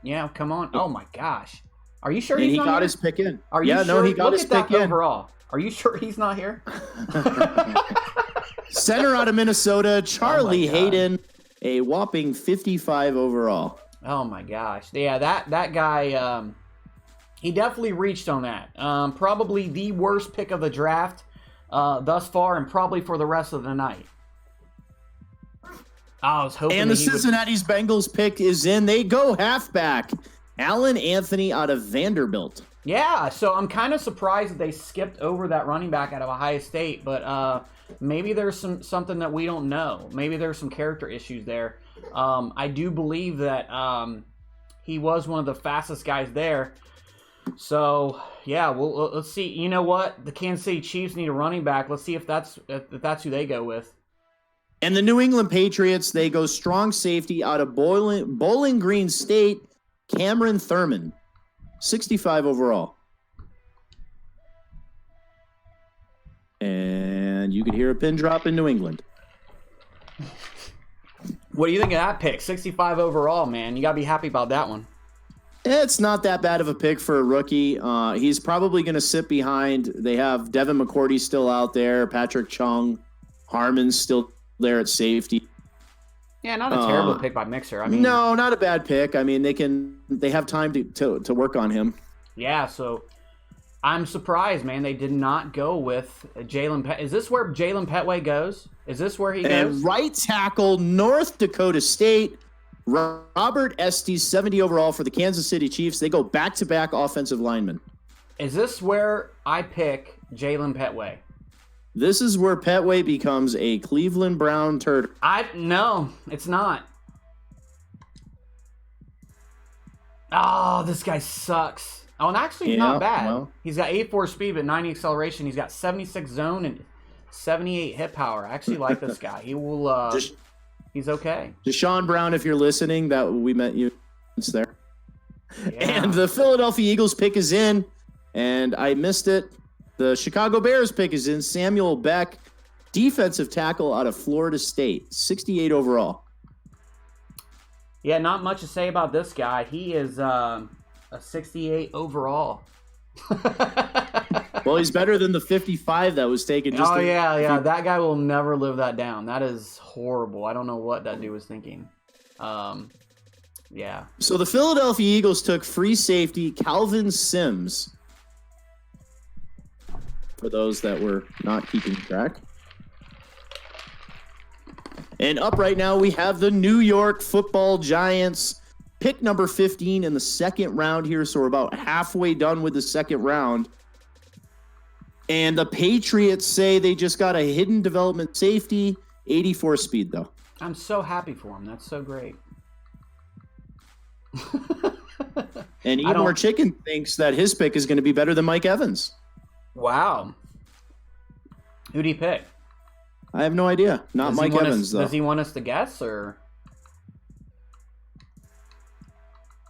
Yeah, come on. Oh my gosh. Are you sure he's not here? He got his pick in. Are you sure? No, he got his pick in. Overall. Are you sure he's not here? Center out of Minnesota, Charlie Hayden. A whopping 55 overall. Oh my gosh. Yeah, that guy, he definitely reached on that. Probably the worst pick of the draft thus far, and probably for the rest of the night. I was hoping. And the Cincinnati's Bengals pick is in. They go halfback. Allen Anthony out of Vanderbilt. Yeah, so I'm kind of surprised that they skipped over that running back out of Ohio State, but maybe there's something that we don't know. Maybe there's some character issues there. I do believe that he was one of the fastest guys there. So yeah, well, let's see. You know what? The Kansas City Chiefs need a running back. Let's see if that's who they go with. And the New England Patriots, they go strong safety out of Bowling Green State, Cameron Thurman, 65 overall. And you could hear a pin drop in New England. What do you think of that pick? 65 overall, man. You got to be happy about that one. It's not that bad of a pick for a rookie. He's probably going to sit behind. They have Devin McCourty still out there. Patrick Chung. Harmon's still there at safety. Yeah, not a terrible pick by Mixer. No, not a bad pick. They have time to work on him. Yeah, so I'm surprised, man. They did not go with Jalen Petway. Is this where Jalen Petway goes? Is this where he goes? And right tackle, North Dakota State, Robert Estes, 70 overall for the Kansas City Chiefs. They go back-to-back offensive linemen. Is this where I pick Jalen Petway? This is where Petway becomes a Cleveland Brown turd. No, it's not. Oh, this guy sucks. Oh, and actually, he's not bad. Well, he's got 84 speed, but 90 acceleration. He's got 76 zone and 78 hit power. I actually like this guy. He will. He's okay. Deshaun Brown, if you're listening, that we met you there. Yeah. And the Philadelphia Eagles pick is in, and I missed it. The Chicago Bears pick is in. Samuel Beck, defensive tackle out of Florida State, 68 overall. Yeah, not much to say about this guy. He is a 68 overall. Well, he's better than the 55 that was taken. Yeah. That guy will never live that down. That is horrible. I don't know what that dude was thinking. Yeah. So the Philadelphia Eagles took free safety Calvin Sims. For those that were not keeping track. And up right now, we have the New York Football Giants, pick number 15 in the second round here. So we're about halfway done with the second round. And the Patriots say they just got a hidden development safety, 84 speed, though. I'm so happy for him. That's so great. And Eat More Chicken thinks that his pick is going to be better than Mike Evans. Wow. Who do you pick? I have no idea. Not Mike Evans, though. Does he want us to guess, or?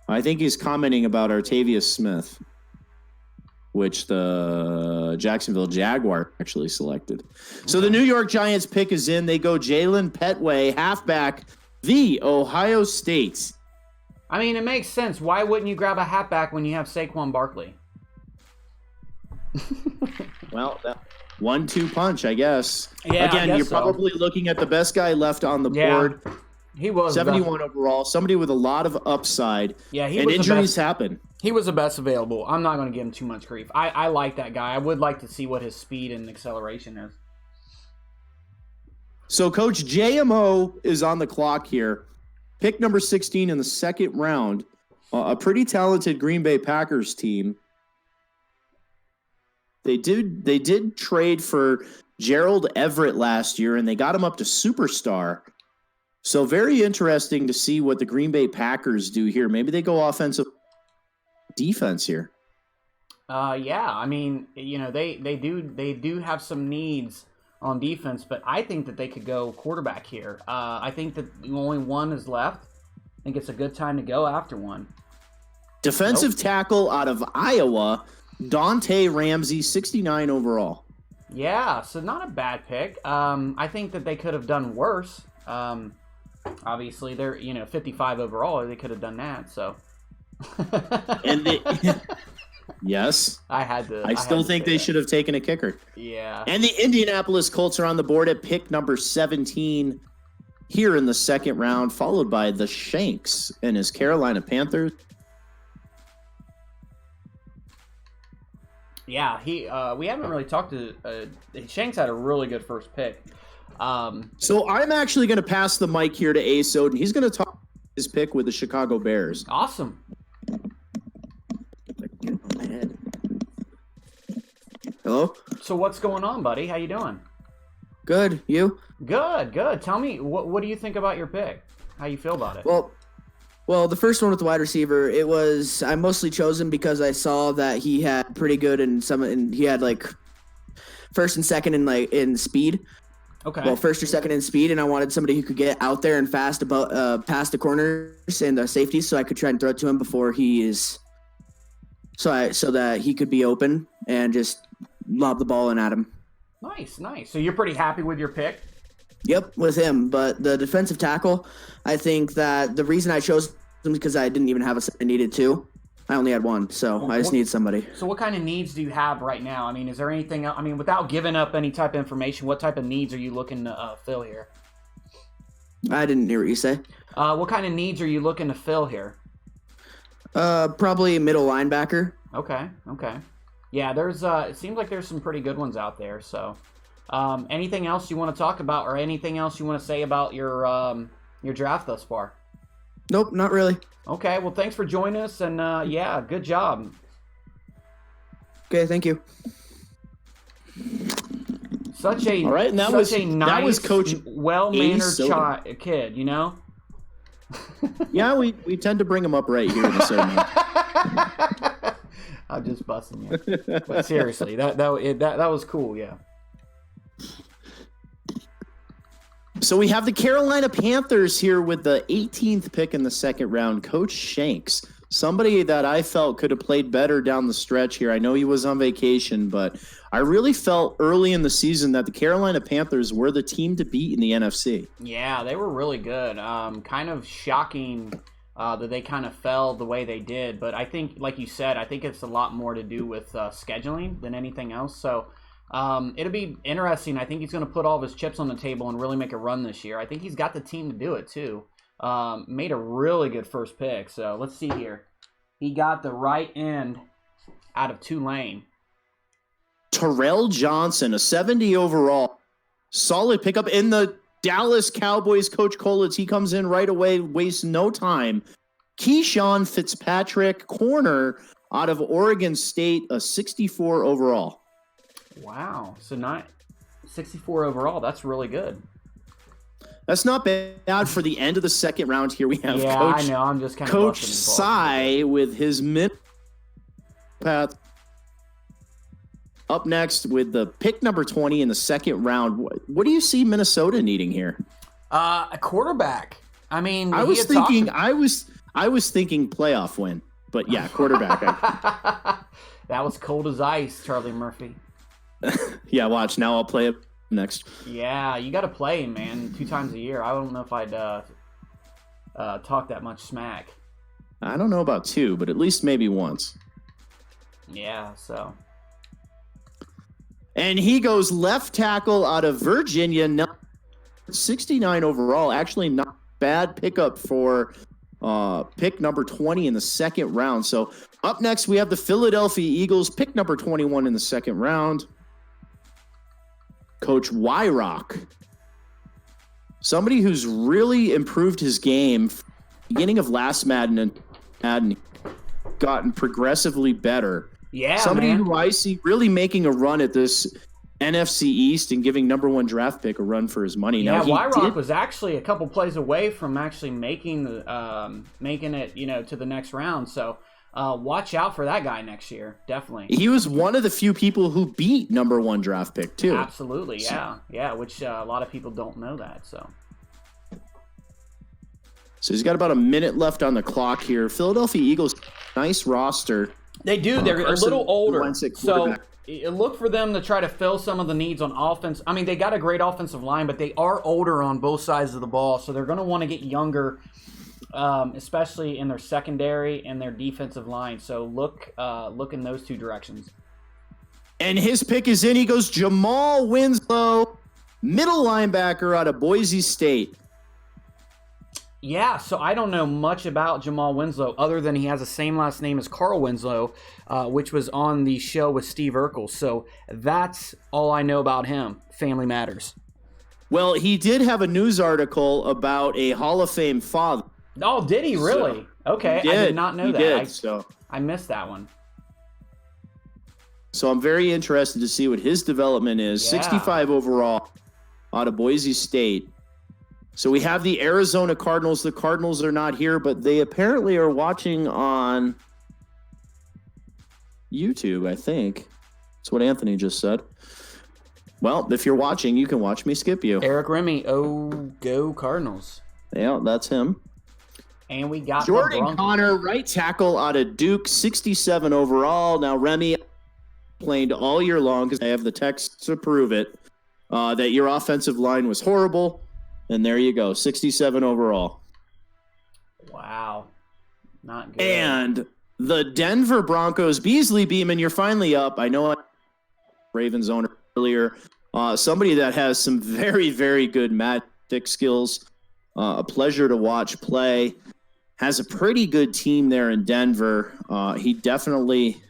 I think he's commenting about Artavius Smith, which the Jacksonville Jaguar actually selected. So the New York Giants pick is in. They go Jalen Petway, halfback, the Ohio State. I mean, it makes sense. Why wouldn't you grab a halfback when you have Saquon Barkley? Well, that 1-2 punch, I guess. Yeah, again, you're probably looking at the best guy left on the board. He was 71 overall, somebody with a lot of upside. Yeah, and injuries happen. He was the best available. I'm not going to give him too much grief. I like that guy. I would like to see what his speed and acceleration is. So Coach JMO is on the clock here. Pick number 16 in the second round. A pretty talented Green Bay Packers team. They did trade for Gerald Everett last year, and they got him up to superstar. So very interesting to see what the Green Bay Packers do here. Maybe they go offensive defense here. Yeah, I mean, they do have some needs on defense, but I think that they could go quarterback here. I think that only one is left. I think it's a good time to go after one. Defensive tackle out of Iowa, Dante Ramsey, 69 overall. Yeah, so not a bad pick. I think that they could have done worse. Obviously, they're 55 overall. They could have done that. So, yes, I still think they should have taken a kicker. Yeah. And the Indianapolis Colts are on the board at pick number 17 here in the second round, followed by the Shanks and his Carolina Panthers. Yeah, we haven't really talked to Shanks had a really good first pick. So I'm actually going to pass the mic here to A. Soden. He's going to talk his pick with the Chicago Bears. Awesome. Hello? So what's going on, buddy? How you doing? Good. You? Good. Tell me, what do you think about your pick? How you feel about it? Well, the first one with the wide receiver, I mostly chose him because I saw that he had pretty good and he had like first and second in speed. Okay. Well, first or second in speed, and I wanted somebody who could get out there and fast past the corners and the safeties, so I could try and throw it to him before he is, so that he could be open and just lob the ball in at him. Nice. So you're pretty happy with your pick? Yep, with him. But the defensive tackle, I think that the reason I chose him is because I didn't even have I needed two. I only had one, so I just need somebody. So what kind of needs do you have right now? I mean, is there anything? I mean, without giving up any type of information, what type of needs are you looking to fill here? I didn't hear what you say. What kind of needs are you looking to fill here? Probably middle linebacker. Okay. Yeah, there's. It seems like there's some pretty good ones out there. So, anything else you want to talk about, or anything else you want to say about your draft thus far? Nope, not really. Okay, well, thanks for joining us, and yeah, good job. Okay, thank you. Such a all right, and that was nice, Coach well-mannered kid, you know. Yeah, we tend to bring him up right here in the segment. I'm just busting you, but seriously, that was cool, yeah. So we have the Carolina Panthers here with the 18th pick in the second round. Coach Shanks, somebody that I felt could have played better down the stretch here. I know he was on vacation, but I really felt early in the season that the Carolina Panthers were the team to beat in the NFC. Yeah, they were really good. Kind of shocking that they kind of fell the way they did. But I think, like you said, I think it's a lot more to do with scheduling than anything else. So it'll be interesting. I think he's going to put all of his chips on the table and really make a run this year. I think he's got the team to do it too. Made a really good first pick. So let's see here. He got the right end out of Tulane. Terrell Johnson, a 70 overall. Solid pickup in the Dallas Cowboys. Coach Kolitz, he comes in right away, wastes no time. Keyshawn Fitzpatrick, corner out of Oregon State, a 64 overall. Wow. So not 64 overall. That's really good. That's not bad for the end of the second round here. We have I know. I'm just kind of Coach Sy with his mid path. Up next with the pick number 20 in the second round. What do you see Minnesota needing here? A quarterback. I mean, I was I was thinking playoff win, but yeah, quarterback. That was cold as ice, Charlie Murphy. Yeah, watch. Now I'll play it next. Yeah, you got to play him, man, 2 times a year. I don't know if I'd talk that much smack. I don't know about 2, but at least maybe once. Yeah, so. And he goes left tackle out of Virginia, 69 overall. Actually, not bad pickup for pick number 20 in the second round. So up next, we have the Philadelphia Eagles, pick number 21 in the second round. Coach Wyrock, somebody who's really improved his game. Beginning of last Madden gotten progressively better. Yeah, somebody man. who I see really making a run at this NFC East and giving number 1 draft pick a run for his money. Yeah, now, Wyrock was actually a couple plays away from actually making it, to the next round. So watch out for that guy next year, definitely. He was one of the few people who beat number 1 draft pick too. Absolutely, yeah, which a lot of people don't know that. So he's got about a minute left on the clock here. Philadelphia Eagles, nice roster. They do. They're a little older, so look for them to try to fill some of the needs on offense. I mean, they got a great offensive line, but they are older on both sides of the ball, so they're going to want to get younger, especially in their secondary and their defensive line. So look in those 2 directions. And his pick is in. He goes Jamal Winslow, middle linebacker out of Boise State. Yeah, so I don't know much about Jamal Winslow other than he has the same last name as Carl Winslow, which was on the show with Steve Urkel. So that's all I know about him. Family Matters. Well, he did have a news article about a Hall of Fame father. Oh, did he really? Okay, I did not know that. I missed that one. So I'm very interested to see what his development is. Yeah. 65 overall out of Boise State. So we have the Arizona Cardinals. The Cardinals are not here, but they apparently are watching on YouTube, I think. That's what Anthony just said. Well, if you're watching, you can watch me skip you. Eric Remy, go Cardinals. Yeah, that's him. And we got Jordan Connor, right tackle out of Duke, 67 overall. Now, Remy complained all year long, because I have the text to prove it, that your offensive line was horrible. And there you go, 67 overall. Wow. Not good. And the Denver Broncos, Beasley Beeman, you're finally up. I know Ravens owner earlier. Somebody that has some very, very good magic skills. A pleasure to watch play. Has a pretty good team there in Denver. He definitely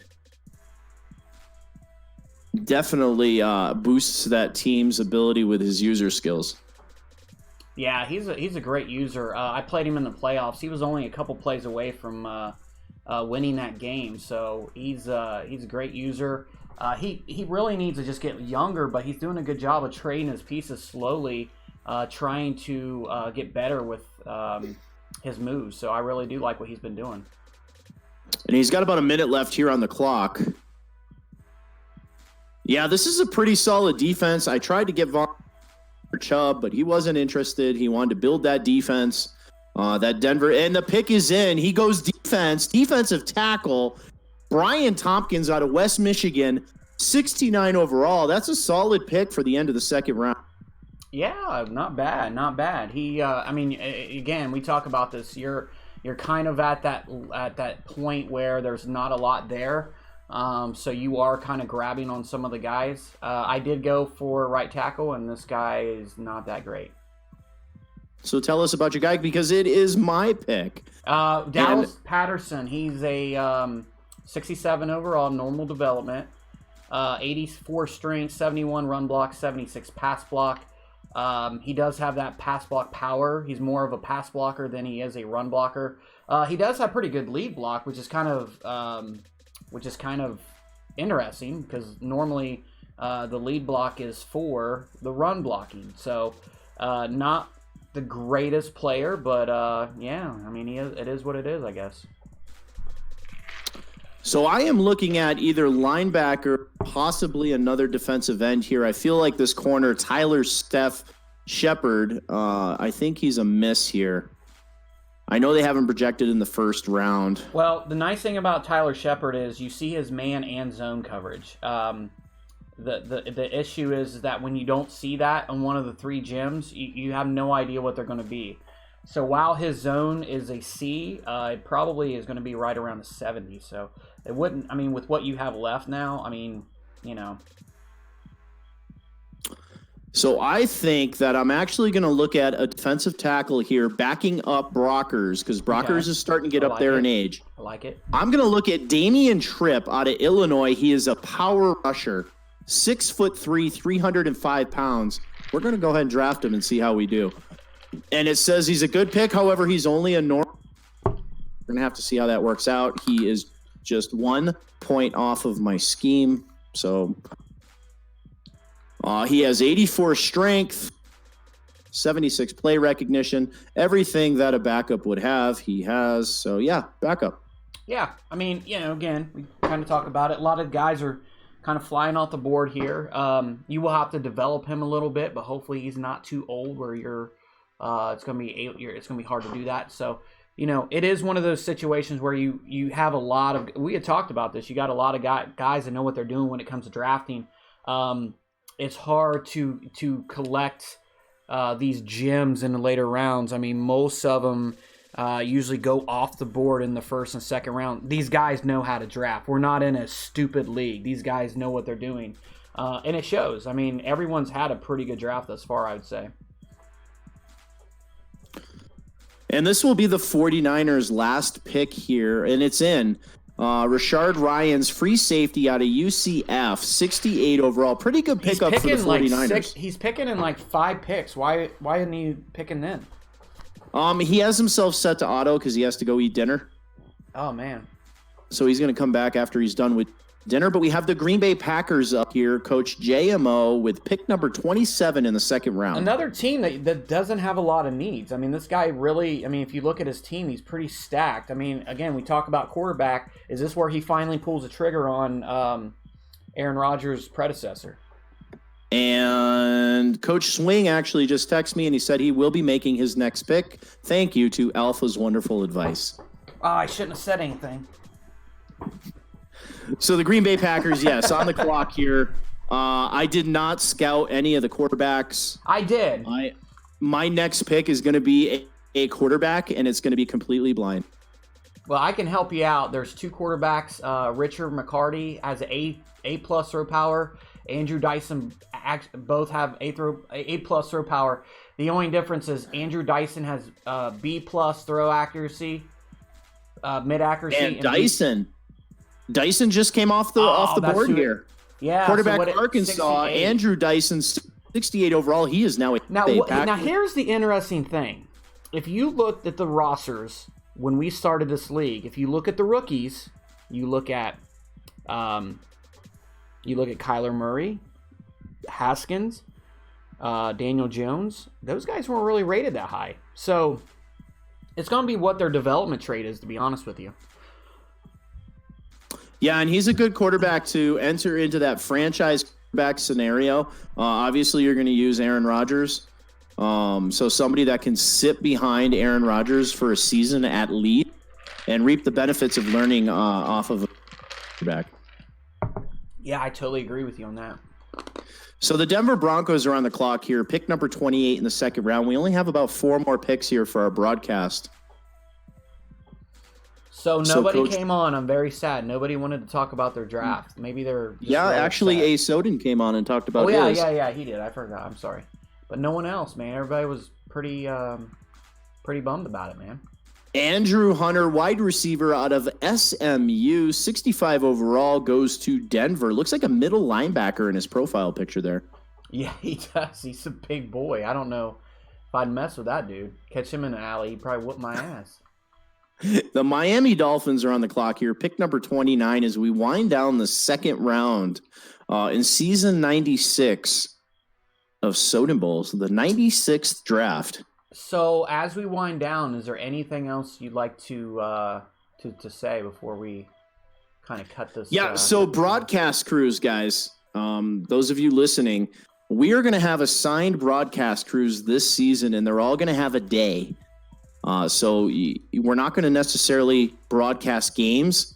boosts that team's ability with his user skills. Yeah, he's a great user. I played him in the playoffs. He was only a couple plays away from winning that game, so he's a great user. He really needs to just get younger, but he's doing a good job of trading his pieces slowly, trying to get better with his moves. So I really do like what he's been doing. And he's got about a minute left here on the clock. Yeah, this is a pretty solid defense. I tried to get Chubb, but he wasn't interested. He wanted to build that defense, that Denver, and the pick is in. He goes defensive tackle, Brian Tompkins out of West Michigan, 69 overall. That's a solid pick for the end of the second round. Yeah, not bad. He, again, we talk about this. You're kind of at that point where there's not a lot there. So you are kind of grabbing on some of the guys. I did go for right tackle, and this guy is not that So tell us about your guy, because it is my pick. Dallas Patterson. He's a 67 overall, normal development, 84 strength, 71 run block, 76 pass block. He does have that pass block power. He's more of a pass blocker than he is a run blocker. He does have pretty good lead block, which is kind of interesting, because normally the lead block is for the run blocking. So not the greatest player, but it is what it is, I guess. So I am looking at either linebacker, possibly another defensive end here. I feel like this corner, Tyler Shepard, I think he's a miss here. I know they haven't projected in the first round. Well, the nice thing about Tyler Shepard is you see his man and zone coverage. The issue is that when you don't see that on one of the 3 gyms, you have no idea what they're going to be. So while his zone is a C, it probably is going to be right around the 70. So it wouldn't, I mean, with what you have left now, I mean, you know. So I think that I'm actually going to look at a defensive tackle here backing up Brockers, because Brockers is starting to get up there in age. I like it. I'm going to look at Damian Tripp out of Illinois. He is a power rusher, 6'3", 305 pounds. We're going to go ahead and draft him and see how we do. And it says he's a good pick. However, he's only a normal. We're going to have to see how that works out. He is just 1 point off of my scheme. So he has 84 strength, 76 play recognition, everything that a backup would have, he has. So, yeah, backup. Yeah, I mean, you know, again, we kind of talk about it. A lot of guys are kind of flying off the board here. You will have to develop him a little bit, but hopefully he's not too old where you're it's going to be it's going to be hard to do that. So, you know, it is one of those situations where you have a lot of, we had talked about this, you got a lot of guys that know what they're doing when it comes to drafting. It's hard to collect these gems in the later rounds. I mean, most of them usually go off the board in the first and second round. These guys know how to draft. We're not in a stupid league. These guys know what they're doing. And it shows. I mean, everyone's had a pretty good draft thus far, I would say. And this will be the 49ers' last pick here, and it's in. Rashard Ryan's free safety out of UCF, 68 overall. Pretty good pickup for the 49ers. He's picking in like 5 picks. Why isn't he picking then? He has himself set to auto because he has to go eat dinner. Oh, man. So he's going to come back after he's done with dinner. But we have the Green Bay Packers up here, Coach JMO, with pick number 27 in the second round. Another team that doesn't have a lot of needs. I mean, this guy really, I mean, if you look at his team, he's pretty stacked. I mean, again, we talk about quarterback. Is this where he finally pulls the trigger on Aaron Rodgers' predecessor? And Coach Swing actually just texted me, and he said he will be making his next pick. Thank you to Alpha's wonderful advice. Oh, I shouldn't have said anything. So the Green Bay Packers, yes, on the clock here. I did not scout any of the quarterbacks. I did. My next pick is going to be a quarterback, and it's going to be completely blind. Well, I can help you out. There's 2 quarterbacks. Richard McCarty has A+ throw power. Andrew Dyson both have A+ throw power. The only difference is Andrew Dyson has B+ throw accuracy, mid accuracy. And Dyson just came off the board here. Yeah, quarterback Arkansas, 68. Andrew Dyson, 68 overall. He is now a now here's the interesting thing. If you looked at the rosters when we started this league, if you look at the rookies, you look at Kyler Murray, Haskins, Daniel Jones. Those guys weren't really rated that high. So it's going to be what their development trait is, to be honest with you. Yeah, and he's a good quarterback to enter into that franchise quarterback scenario. Obviously, you're going to use Aaron Rodgers. So somebody that can sit behind Aaron Rodgers for a season at least and reap the benefits of learning off of a quarterback. Yeah, I totally agree with you on that. So the Denver Broncos are on the clock here. Pick number 28 in the second round. We only have about 4 more picks here for our broadcast. So nobody came on. I'm very sad. Nobody wanted to talk about their draft. Maybe they're just actually, a Soden came on and talked about his. Yeah, he did. I forgot. I'm sorry, but no one else, man. Everybody was pretty bummed about it, man. Andrew Hunter, wide receiver out of SMU, 65 overall, goes to Denver. Looks like a middle linebacker in his profile picture there. Yeah, he does. He's a big boy. I don't know if I'd mess with that dude. Catch him in an alley, he'd probably whoop my ass. The Miami Dolphins are on the clock here. Pick number 29 as we wind down the second round in season 96 of Soden Bowl. So the 96th draft. So as we wind down, is there anything else you'd like to say before we kind of cut this? Yeah, so broadcast crews, guys, those of you listening, we are going to have assigned broadcast crews this season, and they're all going to have a day. So we're not going to necessarily broadcast games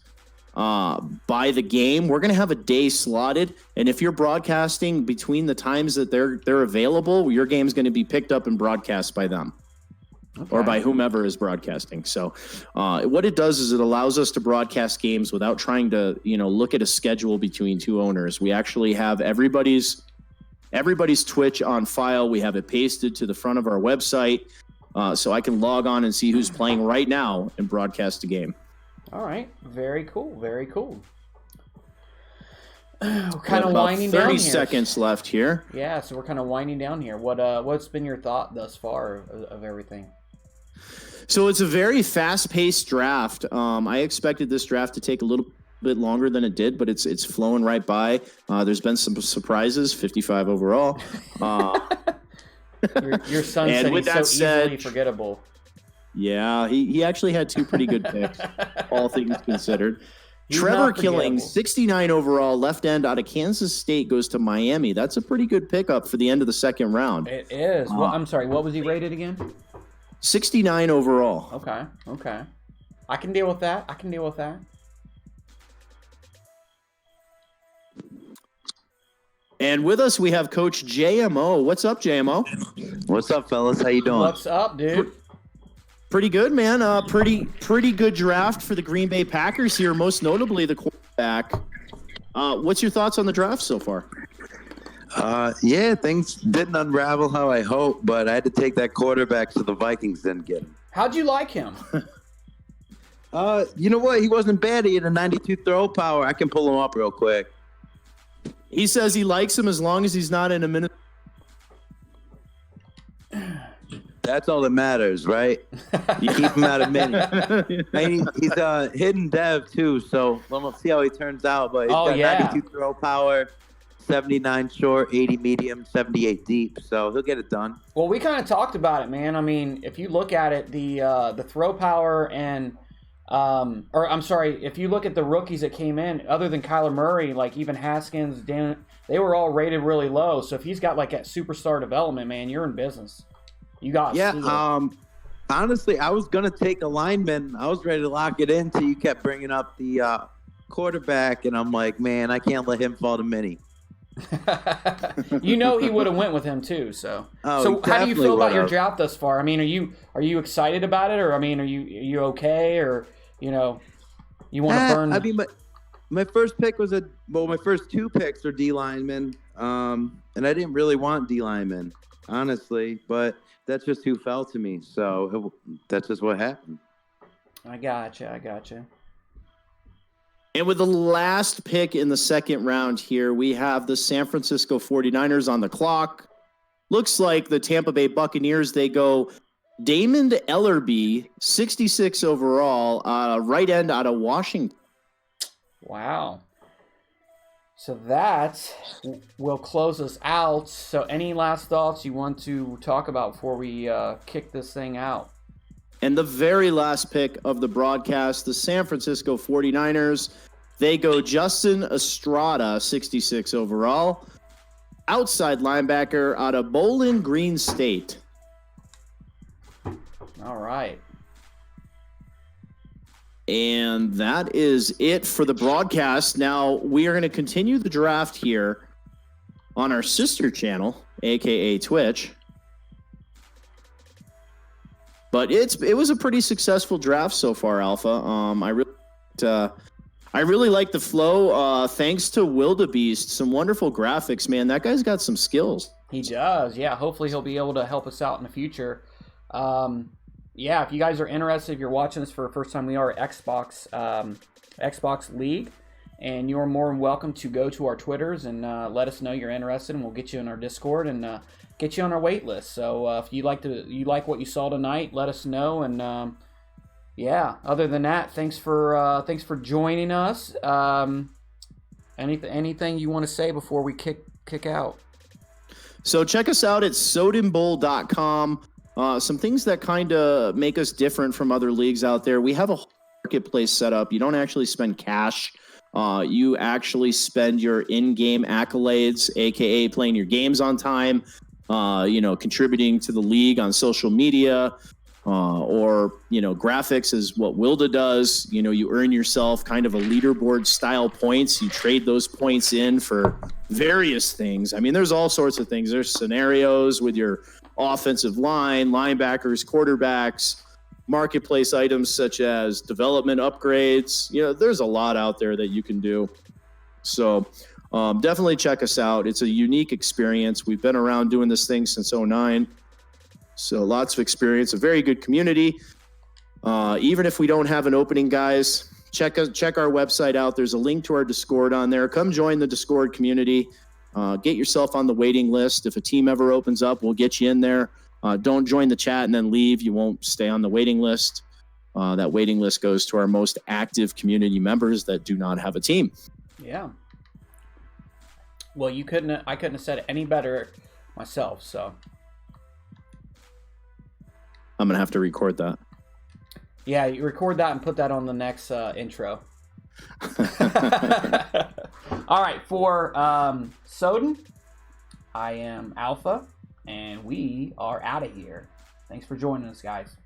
by the game. We're going to have a day slotted, and if you're broadcasting between the times that they're available, your game's going to be picked up and broadcast by them. Okay. Or by whomever is broadcasting. So what it does is it allows us to broadcast games without trying to, look at a schedule between two owners. We actually have everybody's Twitch on file. We have it pasted to the front of our website, so I can log on and see who's playing right now and broadcast a game. All right. Very cool. Very cool. We're kind of winding down here. 30 seconds left here. Yeah, so we're kind of winding down here. What's been your thought thus far of everything? So it's a very fast-paced draft. I expected this draft to take a little bit longer than it did, but it's flowing right by. There's been some surprises, 55 overall. Your son said he's so easily forgettable. Yeah, he actually had two pretty good picks, all things considered. Trevor Killing, 69 overall, left end out of Kansas State, goes to Miami. That's a pretty good pickup for the end of the second round. It is. Well, I'm sorry, what was he rated again? 69 overall. Okay. I can deal with that. And with us, we have Coach JMO. What's up, JMO? What's up, fellas? How you doing? What's up, dude? Pretty good, man. Pretty good draft for the Green Bay Packers here, most notably the quarterback. What's your thoughts on the draft so far? Yeah, things didn't unravel how I hoped, but I had to take that quarterback so the Vikings didn't get him. How'd you like him? You know what? He wasn't bad. He had a 92 throw power. I can pull him up real quick. He says he likes him as long as he's not in a minute. That's all that matters, right? You keep him out of mini. And he's a hidden dev, too, so we'll see how he turns out. But he's got 92 throw power, 79 short, 80 medium, 78 deep, so he'll get it done. Well, we kind of talked about it, man. I mean, if you look at it, the throw power and if you look at the rookies that came in, other than Kyler Murray, like even Haskins, they were all rated really low. So if he's got like that superstar development, man, you're in business. You got honestly, I was gonna take a lineman. I was ready to lock it in till you kept bringing up the quarterback, and I'm like, man, I can't let him fall to mini. He would have went with him too. So how do you feel about your draft thus far? I mean, are you excited about it, or I mean, are you okay, or you want to burn? I mean, my first pick was my first two picks are D linemen, and I didn't really want D linemen, honestly, but that's just who fell to me. So that's just what happened. I gotcha. And with the last pick in the second round here, we have the San Francisco 49ers on the clock. Looks like the Tampa Bay Buccaneers, they go Damon Ellerbe, 66 overall, right end out of Washington. Wow. So that will close us out. So any last thoughts you want to talk about before we kick this thing out? And the very last pick of the broadcast, the San Francisco 49ers, they go Justin Estrada, 66 overall, outside linebacker out of Bowling Green State. All right. And that is it for the broadcast. Now, we are going to continue the draft here on our sister channel, a.k.a. Twitch. But it was a pretty successful draft so far, Alpha. I really like the flow. Thanks to Wildebeest, some wonderful graphics, man. That guy's got some skills. He does, yeah. Hopefully he'll be able to help us out in the future. Yeah, if you guys are interested, if you're watching this for the first time, we are Xbox League, and you're more than welcome to go to our Twitters and let us know you're interested, and we'll get you in our Discord and get you on our wait list. So if you like what you saw tonight, let us know. And yeah, other than that, thanks for joining us. Anything you want to say before we kick out? So check us out at sodenbowl.com. Some things that kind of make us different from other leagues out there. We have a marketplace set up. You don't actually spend cash. You actually spend your in-game accolades, aka playing your games on time, contributing to the league on social media, or, graphics is what Wilda does. You earn yourself kind of a leaderboard style points. You trade those points in for various things. I mean, there's all sorts of things. There's scenarios with your offensive line, linebackers, quarterbacks, marketplace items such as development upgrades. There's a lot out there that you can do. So definitely check us out. It's a unique experience. We've been around doing this thing since 2009. So lots of experience, a very good community. Even if we don't have an opening, guys, check our website out. There's a link to our Discord on there. Come join the Discord community. Get yourself on the waiting list. If a team ever opens up, we'll get you in there. Don't join the chat and then leave. You won't stay on the waiting list. That waiting list goes to our most active community members that do not have a team. Yeah. Well, I couldn't have said it any better myself, so. I'm going to have to record that. Yeah, you record that and put that on the next intro. All right, for Soden, I am Alpha, and we are out of here. Thanks for joining us, guys.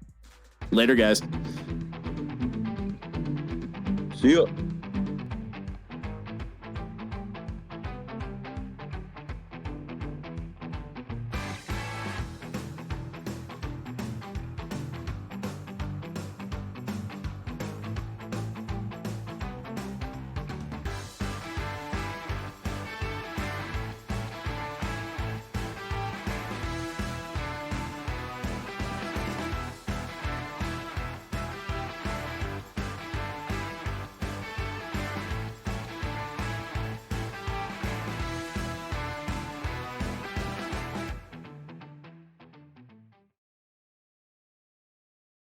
Later, guys. See you.